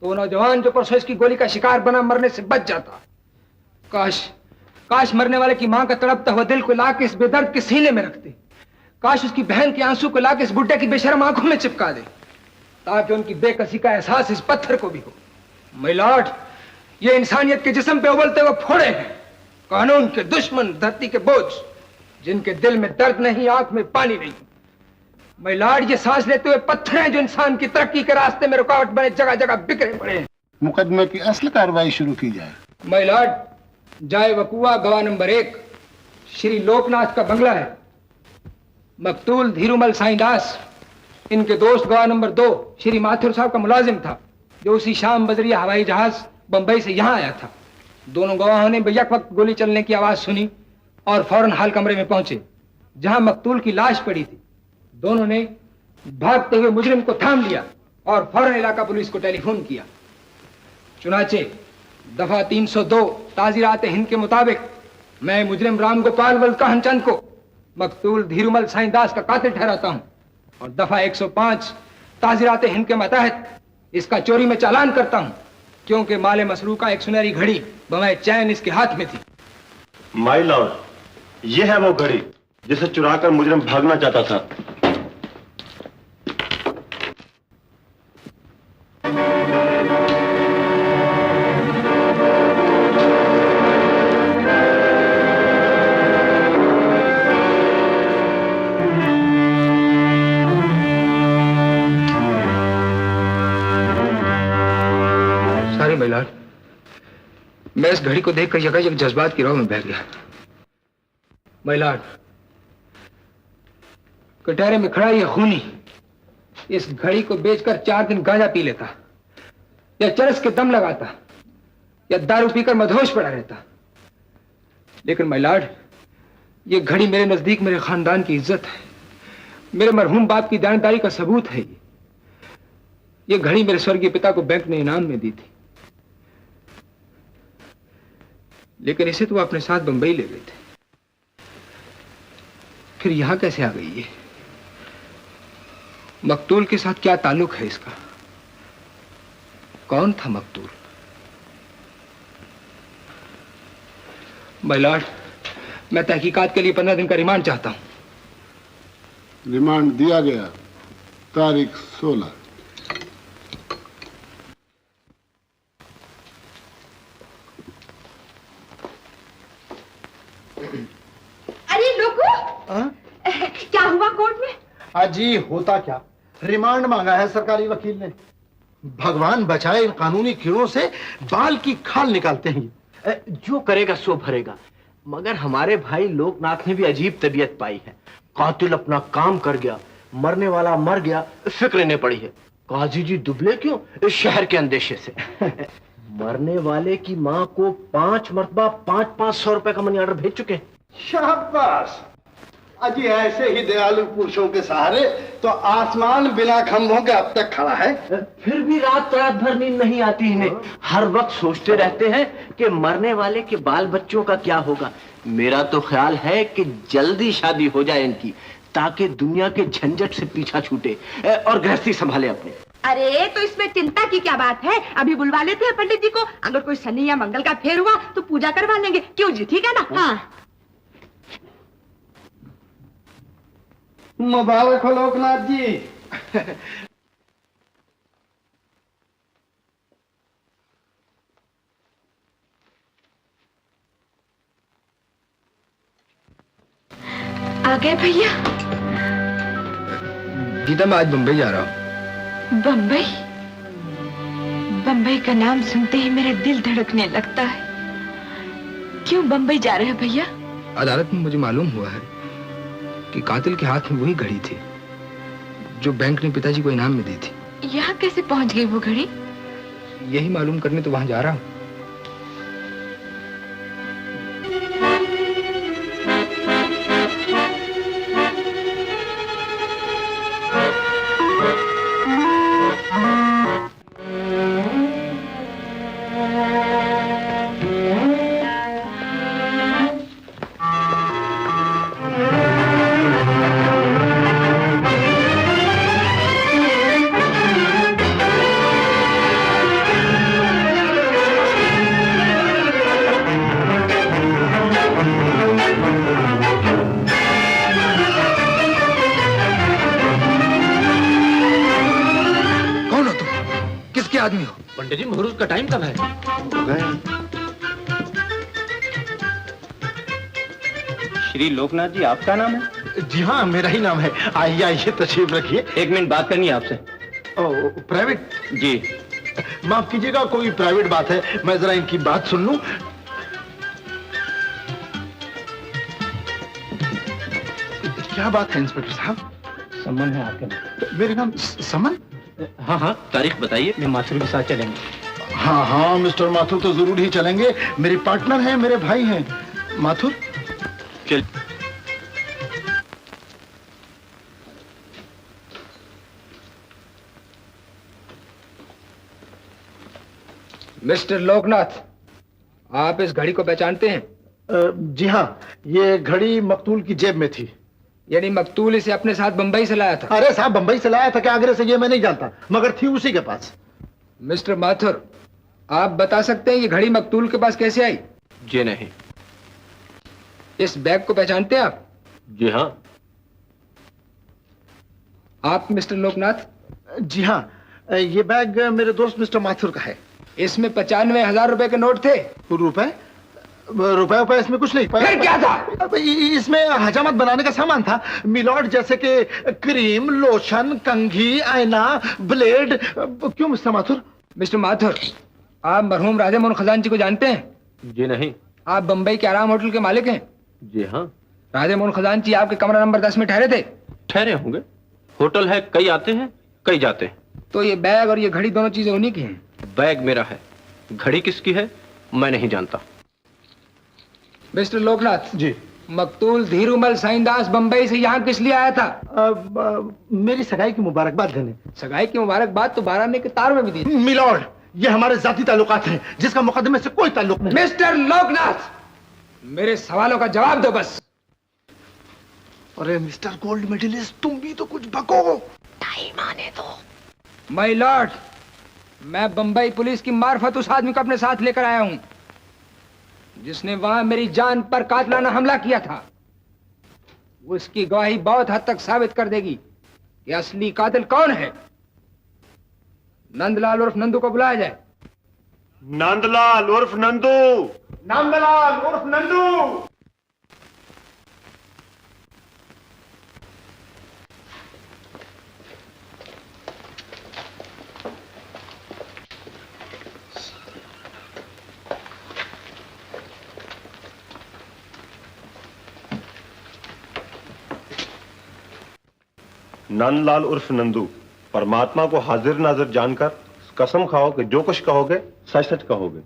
तो वो नौजवान जो परसों इसकी गोली का शिकार बना मरने से बच जाता। काश मरने वाले की मां का तड़पता हुआ दिल को लाके इस बेदर्द के सीने में रखते। काश उसकी बहन के आंसू को लाके इस बुड्ढे की बेशर्म आंखों में चिपका दे, ताकि उनकी बेकसी का एहसास इस पत्थर को भी हो। माय लॉर्ड, ये इंसानियत के जिस्म पे उबलते हुए फोड़े हैं, कानून के दुश्मन, धरती के बोझ, जिनके दिल में दर्द नहीं, आंख में पानी नहीं। माय लॉर्ड, ये सांस लेते हुए पत्थर हैं जो इंसान की तरक्की के रास्ते में रुकावट बने जगह जगह बिखरे पड़े हैं। मुकदमे की असल कार्रवाई शुरू की जाए। माय लॉर्ड, जाए वकुआ गवाह नंबर 1 श्री लोकनाथ का बंगला है। मकतूल धीरूमल साईंदास, इनके दोस्त गवाह नंबर 2 श्री माथुर साहब का मुलाजिम था, जो उसी शाम बजरिया हवाई जहाज बंबई से यहाँ आया था। दोनों गवाहों ने बेयक वक्त गोली चलने की आवाज सुनी और फौरन हाल कमरे में पहुंचे, जहां मकतूल की लाश पड़ी थी। दोनों ने भागते हुए मुजरिम को थाम लिया और फौरन इलाका पुलिस को टेलीफोन किया। चुनाचे दफा 302 ताजीरात हिंद के मुताबिक मैं मुजरिम राम गोपाल वल्लकाहन चंद को मकतूल धीरूमल साईंदास का कातिल ठहराता हूं। और दफा 105 ताज़ीरात हिंद के मतहत इसका चोरी में चालान करता हूँ, क्योंकि माले मसरू का एक सुनहरी घड़ी बमाए चैन इसके हाथ में थी। माय लॉर्ड, ये है वो घड़ी जिसे चुराकर मुजरिम भागना चाहता था। सॉरी माय लॉर्ड, मैं इस घड़ी को देखकर यकायक जज्बात की राह में बह गया। माय लॉर्ड, कटहरे में खड़ा ये खूनी इस घड़ी को बेचकर 4 दिन गांजा पी लेता, या चरस के दम लगाता, या दारू पीकर मदहोश पड़ा रहता। लेकिन माय लॉर्ड, ये घड़ी मेरे नजदीक मेरे खानदान की इज्जत है, मेरे मरहूम बाप की दानदारी का सबूत है। ये घड़ी मेरे स्वर्गीय पिता को बैंक ने इनाम में दी थी, लेकिन इसे तो वो अपने साथ बंबई ले गए थे। फिर यहां कैसे आ गई ये? मकतूल के साथ क्या ताल्लुक है इसका? कौन था मकतूल? माय लॉर्ड, मैं तहकीकात के लिए 15 दिन का रिमांड चाहता हूं। रिमांड दिया गया, तारीख 16। अरे लोगो, क्या हुआ कोर्ट में? अजी होता क्या, रिमांड मांगा है सरकारी वकील ने। भगवान बचाए, इन कानूनी कीड़ों से बाल की खाल निकालते हैं। जो करेगा सो भरेगा। मगर हमारे भाई लोकनाथ ने भी अजीब तबीयत पाई है। कातिल अपना काम कर गया, मरने वाला मर गया, फिक्र नहीं पड़ी है। काजी जी दुबले क्यों? इस शहर के अंदेशे से। मरने वाले की माँ को 5 मरतबा 500 रुपए का मनी ऑर्डर भेज चुके हैं। शाबाश। अजी ऐसे ही दयालु पुरुषों के सहारे तो आसमान बिना खंभों के अब तक खड़ा है। फिर भी रात भर नींद नहीं आती इन्हें। हर वक्त सोचते रहते हैं कि मरने वाले के बाल बच्चों का क्या होगा। मेरा तो ख्याल है कि जल्दी शादी हो जाए इनकी, ताकि दुनिया के झंझट से पीछा छूटे और गृहस्थी संभाले अपने। अरे तो इसमें चिंता की क्या बात है? अभी बुलवा लेते हैं पंडित जी को। अगर कोई शनि या मंगल का फेर हुआ तो पूजा करवा लेंगे। क्यों जी, ठीक है ना? हाँ। मुबारक हो लोकनाथ जी। आ गए भैया? गीता, मैं आज बंबई जा रहा हूँ। बंबई? बंबई का नाम सुनते ही मेरा दिल धड़कने लगता है। क्यों बंबई जा रहे हो भैया? अदालत में मुझे मालूम हुआ है कि कातिल के हाथ में वही घड़ी थी जो बैंक ने पिताजी को इनाम में दी थी। यहाँ कैसे पहुंच गई वो घड़ी? यही मालूम करने तो वहां जा रहा हूँ। आदमी हो? पंडित जी, मुहूर्त का टाइम कब है? हो गए। श्री लोकनाथ जी, आपका नाम है? जी हाँ, मेरा ही नाम है। आइए आइए, तशरीफ रखिए। 1 मिनट बात करनी है आपसे। प्राइवेट? जी। माफ कीजिएगा, कोई प्राइवेट बात है? मैं जरा इनकी बात सुन लूं। क्या बात है इंस्पेक्टर साहब? सम्मन है आपके नाम। मेरे नाम समन? हाँ हाँ, तारीख बताइए। मैं माथुर के साथ चलेंगे। हाँ हाँ मिस्टर माथुर तो जरूर ही चलेंगे। मेरे पार्टनर हैं, मेरे भाई हैं। माथुर चल। मिस्टर लोकनाथ, आप इस घड़ी को पहचानते हैं? जी हाँ, ये घड़ी मकतूल की जेब में थी। यानी मकतूल इसे अपने साथ बंबई से लाया था? अरे साहब, बंबई से लाया था क्या आगरे से ये मैं नहीं जानता, मगर थी उसी के पास। मिस्टर माथुर, आप बता सकते हैं ये घड़ी मकतूल के पास कैसे आई? जी नहीं। इस बैग को पहचानते हैं आप? जी हाँ। आप मिस्टर लोकनाथ? जी हाँ, ये बैग मेरे दोस्त मिस्टर माथुर का है। इसमें 95,000 रुपए के नोट थे। रुपए रुपए इसमें कुछ नहीं। फिर क्या था? इसमें हजामत बनाने का सामान था मिलॉर्ड, जैसे कि क्रीम, लोशन, कंघी, आईना, ब्लेड। क्यों मिस्टर माथुर? मिस्टर माथुर, आप मरहूम राधे मोहन खजांची को जानते हैं? जी नहीं। आप बंबई के आराम होटल के मालिक हैं? जी हाँ। राधे मोहन खजांची आपके कमरा नंबर 10 में ठहरे थे? ठहरे होंगे, होटल है, कई आते हैं कई जाते हैं। तो ये बैग और ये घड़ी दोनों चीजें उन्हीं की हैं? बैग मेरा है, घड़ी किसकी है मैं नहीं जानता। मिस्टर लोकनाथ जी, मकतूल धीरूमल साईंदास बंबई से यहाँ किस लिए आया था? मेरी सगाई की मुबारकबाद देने। सगाई की मुबारकबाद तो 12 आने के तार में भी दी। मिलॉर्ड, ये हमारे जाती ताल्लुकात हैं, जिसका मुकदमे से कोई ताल्लुक नहीं। मिस्टर लोकनाथ, मेरे सवालों का जवाब दो बस। अरे मिस्टर गोल्ड मेडलिस्ट, तुम भी तो कुछ बको। टाइम आने दो। माय लॉर्ड, मैं बंबई पुलिस की मार्फत उस आदमी को अपने साथ लेकर आया हूं जिसने वहां मेरी जान पर कातलाना हमला किया था। उसकी गवाही बहुत हद तक साबित कर देगी कि असली कातिल कौन है। नंदलाल उर्फ नंदू को बुलाया जाए। नंदलाल उर्फ नंदू। नंदलाल उर्फ नंदू। नंदलाल उर्फ नंदू, परमात्मा को हाजिर नाजिर जानकर कसम खाओ कि जो कुछ कहोगे सच सच कहोगे।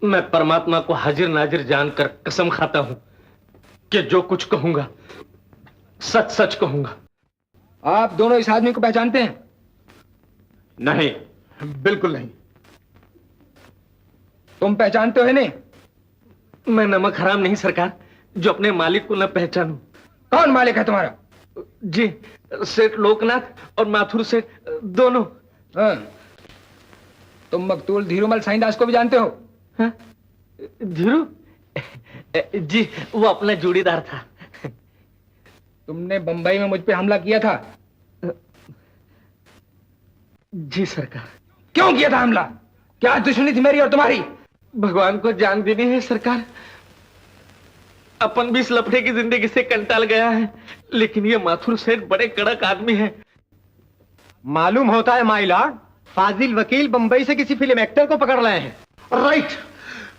मैं परमात्मा को हाजिर नाजिर जानकर कसम खाता हूं कि जो कुछ कहूंगा सच सच कहूंगा। आप दोनों इस आदमी को पहचानते हैं? नहीं, बिल्कुल नहीं। तुम पहचानते हो नहीं? मैं नमक हराम नहीं सरकार, जो अपने मालिक को न पहचानूं। कौन मालिक है तुम्हारा? जी, सेठ लोकनाथ और माथुर सेठ दोनों। हाँ। तुम मकतूल धीरूमल साईंदास को भी जानते हो? हाँ? धीरू? जी, वो अपना जोड़ीदार था। तुमने बंबई में मुझ पे हमला किया था? जी सरकार। क्यों किया था हमला? क्या दुश्मनी थी मेरी और तुम्हारी? भगवान को जान देनी है सरकार। अपन भी इस लफड़े की जिंदगी से कंटाल गया है, लेकिन ये माथुर सेठ बड़े कड़क आदमी है। मालूम होता है माय लॉर्ड, फाजिल वकील बंबई से किसी फिल्म एक्टर को पकड़ लाए हैं। राइट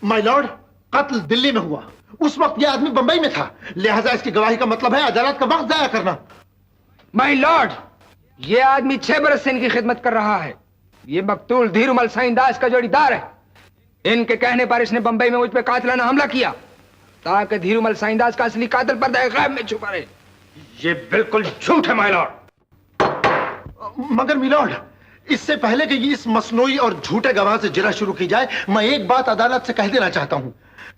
माय लॉर्ड, कत्ल दिल्ली में हुआ, उस वक्त यह आदमी बंबई में था, लिहाजा इसकी गवाही का मतलब है अदालत का वक्त जाया करना। माय लॉर्ड, यह आदमी 6 बरस से इनकी खिदमत कर रहा है। ये मकतूल धीरूमल साईंदास का जोड़ीदार है। इनके कहने पर इसने बंबई में मुझ पे कातिलाना हमला किया ताकि धीरूमल साईंदास का असली कातिल पर्दा गैब में छुपा रहे। ये बिल्कुल झूठ है माय लॉर्ड। मगर मिलॉर्ड, इससे पहले कि इस मसनूई और झूठे गवाह से जिरह शुरू की जाए, मैं एक बात अदालत से कह देना चाहता हूं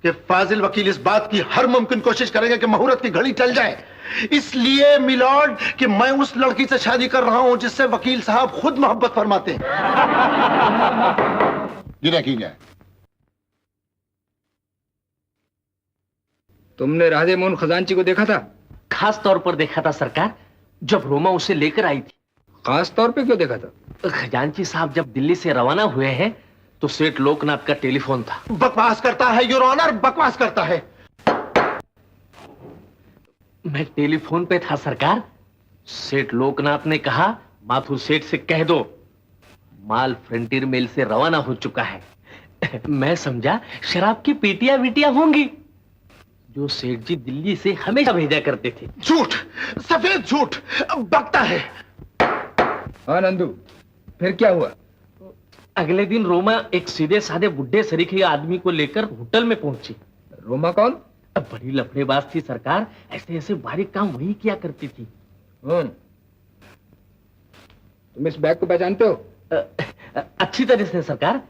कि फाजिल वकील इस बात की हर मुमकिन कोशिश करेंगे कि मुहूर्त की घड़ी टल जाए। इसलिए मिलॉर्ड कि मैं उस लड़की से शादी कर रहा हूं जिससे वकील साहब खुद मोहब्बत फरमाते हैं। जिरह की जाए। तुमने राधे मोहन खजांची को देखा था? खास तौर पर देखा था सरकार, जब रोमा उसे लेकर आई थी। खास तौर पे क्यों देखा था? खजांची साहब जब दिल्ली से रवाना हुए हैं तो सेठ लोकनाथ का टेलीफोन था। बकवास करता है योर ऑनर, बकवास करता है। मैं टेलीफोन पे था सरकार। सेठ लोकनाथ ने कहा माथुर सेठ से कह दो माल फ्रंटियर मेल से रवाना हो चुका है। मैं समझा शराब की पेटियां वीटियां होंगी जो सेठ जी दिल्ली से हमेशा भेजा करते थे। झूठ, सफेद झूठ, बकता है। हाँ नंदू, फिर क्या हुआ? अगले दिन रोमा एक सीधे साधे बुढ़े सरीखे आदमी को लेकर होटल में पहुंची। रोमा कौन? अब बड़ी लफड़ेबाज थी सरकार, ऐसे ऐसे बारीक काम वही किया करती थी। तुम इस बैग को पहचानते हो? अच्छी तरह से सरकार,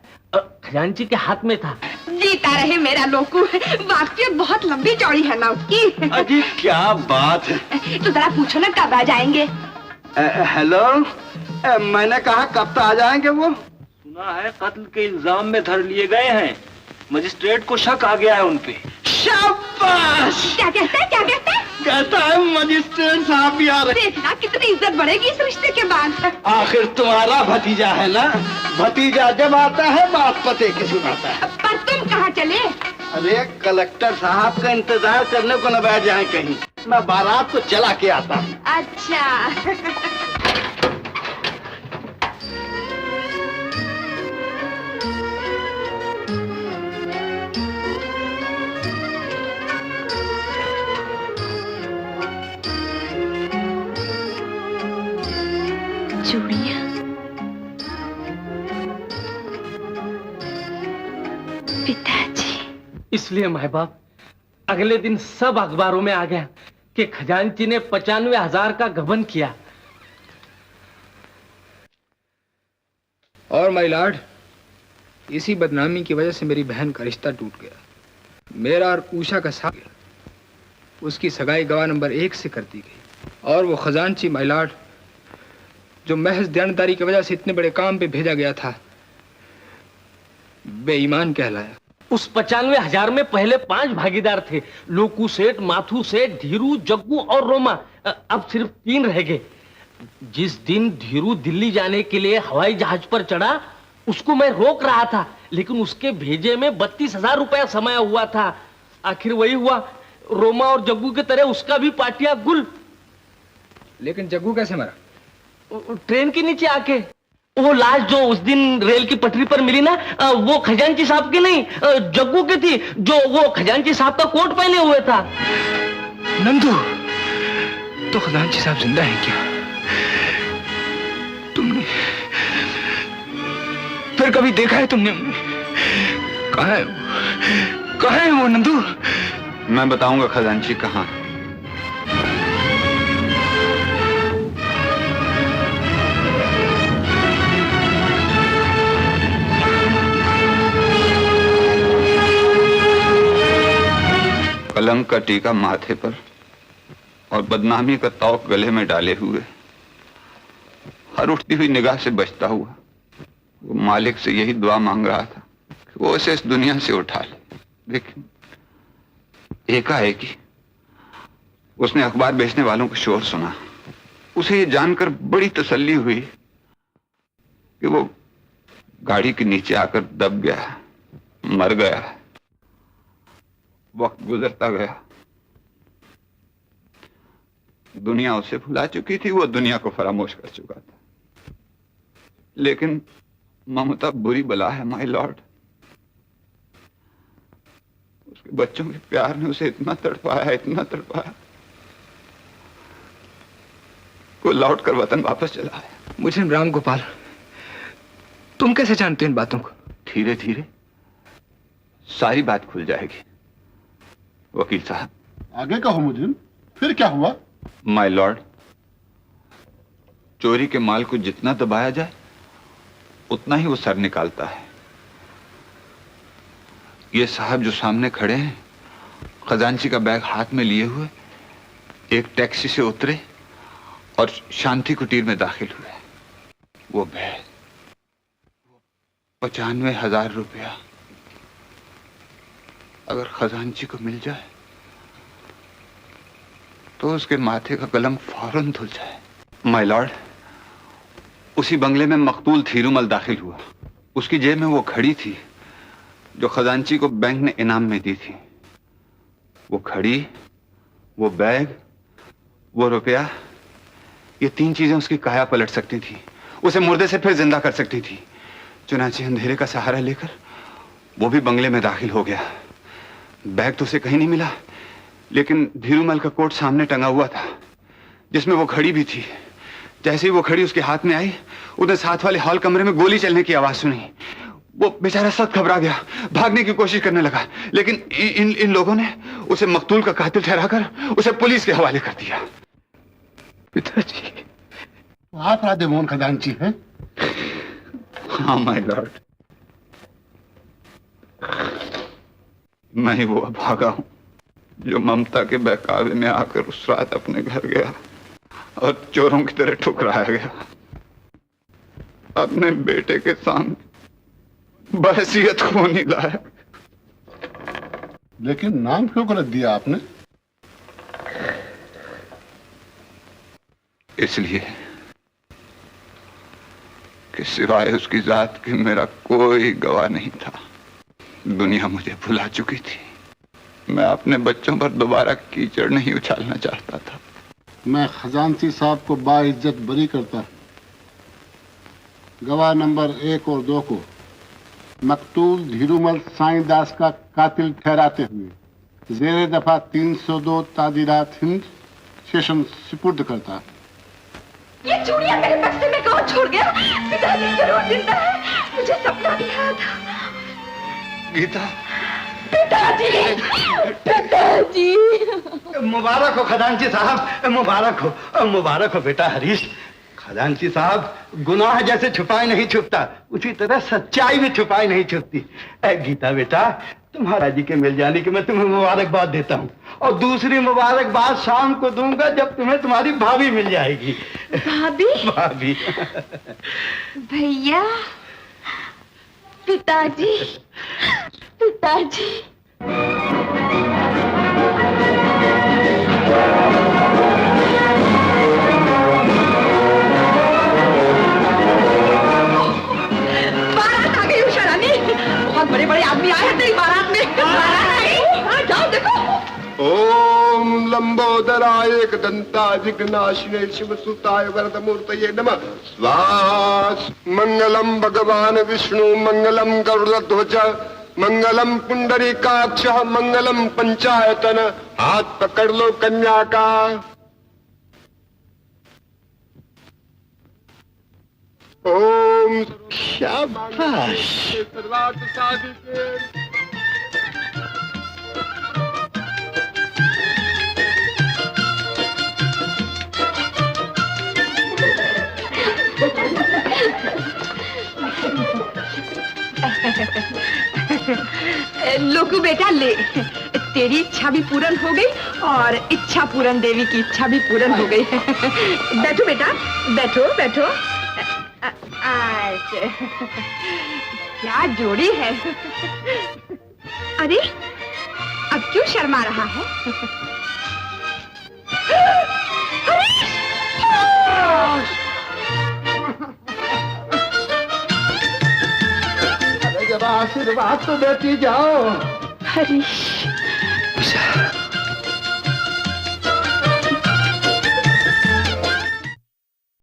खजांची के हाथ में था। जी जीता रहे मेरा लोकू। वाकई बहुत लंबी चौड़ी है ना उसकी। अजी क्या बात है। तो जरा पूछो ना कब आ जाएंगे। हेलो, मैंने कहा कब तो आ जाएंगे वो। सुना है कत्ल के इल्जाम में धर लिए गए हैं, मजिस्ट्रेट को शक आ गया है उनपे। शाबाश। क्या कहते हैं, क्या कहते हैं? कहता है मजिस्ट्रेट साहब भी आ रहे। देखना कितनी इज्जत बढ़ेगी इस रिश्ते के बाद। आखिर तुम्हारा भतीजा है ना, भतीजा जब आता है बात पते की सुनाता है। पर तुम कहाँ चले? अरे कलेक्टर साहब का इंतजार करने को न बैठ जाए कहीं, मैं बारात को चला के आता हूँ। अच्छा। चूड़ियाँ पिताजी। इसलिए माँ बाप अगले दिन सब अखबारों में आ गया कि खजांची ने 95,000 का गबन किया। और माय लॉर्ड, इसी बदनामी की वजह से मेरी बहन का रिश्ता टूट गया। मेरा और उषा का साथ उसकी सगाई गवाह नंबर 1 से कर दी गई। और वो खजांची माय लॉर्ड जो महज दयानदारी की वजह से इतने बड़े काम पे भेजा गया था, बेईमान कहलाया। उस 95,000 में पहले 5 भागीदार थे, लोकू सेठ, माथू सेठ, धीरू, जग्गू और रोमा। अब सिर्फ 3 रह गए। जिस दिन धीरू दिल्ली जाने के लिए हवाई जहाज पर चढ़ा उसको मैं रोक रहा था, लेकिन उसके भेजे में 32,000 रुपया समाया हुआ था। आखिर वही हुआ, रोमा और जग्गू की तरह उसका भी पाटिया गुल। लेकिन जग्गू कैसे मरा? ट्रेन के नीचे आके। वो लाश जो उस दिन रेल की पटरी पर मिली ना, वो खजांची साहब की नहीं, जग्गू की थी, जो वो खजांची साहब का कोट पहने हुए था। नंदू, तो खजांची साहब जिंदा है क्या? तुमने फिर कभी देखा है तुमने? कहाँ है वो? कहाँ है वो नंदू? मैं बताऊंगा खजांची कहाँ है। कलंक का टीका माथे पर और बदनामी का तौक गले में डाले हुए, हर उठती हुई निगाह से बचता हुआ वो मालिक से यही दुआ मांग रहा था कि वो उसे इस दुनिया से उठा ले। लेकिन एकाएक ही उसने अखबार बेचने वालों का शोर सुना। उसे ये जानकर बड़ी तसल्ली हुई कि वो गाड़ी के नीचे आकर दब गया, मर गया। वक्त गुजरता गया, दुनिया उसे भुला चुकी थी, वो दुनिया को फरामोश कर चुका था। लेकिन ममता बुरी बला है माय लॉर्ड। उसके बच्चों के प्यार ने उसे इतना तड़पाया, इतना तड़पाया, वो लौट कर वतन वापस चला आया। मुझे राम गोपाल, तुम कैसे जानते हो इन बातों को? धीरे धीरे सारी बात खुल जाएगी वकील साहब। आगे कहो मुझे, फिर क्या हुआ? माय लॉर्ड, चोरी के माल को जितना दबाया जाए उतना ही वो सर निकालता है। ये साहब जो सामने खड़े हैं, खजांची का बैग हाथ में लिए हुए एक टैक्सी से उतरे और शांति कुटीर में दाखिल हुए। वो बैग 95,000 रुपया अगर खजांची को मिल जाए तो उसके माथे का कलंक फौरन धुल जाए। माय लॉर्ड, उसी बंगले में मकतूल थीरूमल दाखिल हुआ। उसकी जेब में वो घड़ी थी जो खजांची को बैंक ने इनाम में दी थी। वो घड़ी, वो बैग, वो रुपया, ये 3 चीजें उसकी काया पलट सकती थी, उसे मुर्दे से फिर जिंदा कर सकती थी। चुनांचे अंधेरे का सहारा लेकर वो भी बंगले में दाखिल हो गया। बैग तो उसे कहीं नहीं मिला, लेकिन धीरूमल का कोट सामने टंगा हुआ था जिसमें वो घड़ी भी थी। जैसे ही वो घड़ी उसके हाथ में आई, उसने साथ वाले हॉल कमरे में गोली चलने की आवाज सुनी। वो बेचारा सख्त घबरा गया, भागने की कोशिश करने लगा, लेकिन इन लोगों ने उसे मकतूल का कातिल ठहराकर उसे पुलिस के हवाले कर दिया। पिताजी, आप राधे मोहन खजांची हैं? हाँ माय लॉर्ड। मैं ही वो अभागा हूं जो ममता के बहकावे में आकर उस रात अपने घर गया और चोरों की तरह ठुकराया गया। अपने बेटे के सामने बहसियत को नहीं लाया। लेकिन नाम क्यों गलत दिया आपने? इसलिए कि सिवाय उसकी जात के मेरा कोई गवाह नहीं था। दुनिया मुझे भुला चुकी थी। मैं अपने बच्चों पर दोबारा कीचड़ नहीं उछालना चाहता था। मैं खजांची साहब को बाइज्जत बरी करता। गवाह नंबर 1 और 2 को मकतूल धीरूमल साईं दास का कातिल ठहराते हुए जेरे दफा 302 तादीरात हिंद सेशन सुपुर्द करता। ये चूड़ियां मेरे बक्से में कौन छोड़ गया? पिताजी जरूर जिंदा है, मुझे सपना भी आया था। गीता, पिताजी, पिताजी। मुबारक हो खजांची साहब, मुबारक हो, मुबारक हो बेटा हरीश। खजांची साहब, गुनाह जैसे छुपाए नहीं छुपता, उसी तरह सच्चाई भी छुपाई नहीं छुपती। गीता बेटा, तुम्हारा जी के मिल जाने की मैं तुम्हें मुबारकबाद देता हूँ, और दूसरी मुबारकबाद शाम को दूंगा जब तुम्हें तुम्हारी भाभी मिल जाएगी। भाभी? भाभी। भैया, पिताजी, पिताजी। बारात आ गई उषा रानी, बहुत बड़े बड़े आदमी आए हैं तेरी बारात में। बारात आई, हाँ जाओ देखो। ओम लंबोदराय एकदंता जिग्नाशिने शिवसुताय वरदमूर्तये नमः। स्वास मंगलम भगवान विष्णु मंगलम गरुड़ध्वज मंगलम पुंडरीकाक्ष मंगलम पंचायतन। हाथ पकड़ लो कन्या का। ओम शाबाश। सर्वार्थ साधिके। लोकू बेटा ले, तेरी इच्छा भी पूर्ण हो गई और इच्छा पूर्ण देवी की इच्छा भी पूर्ण हो गई। बैठो बेटा, बैठो बैठो। क्या जोड़ी है। अरे अब क्यों शर्मा रहा है? जरा आशीर्वाद तो देती जाओ। हरीश, उषा,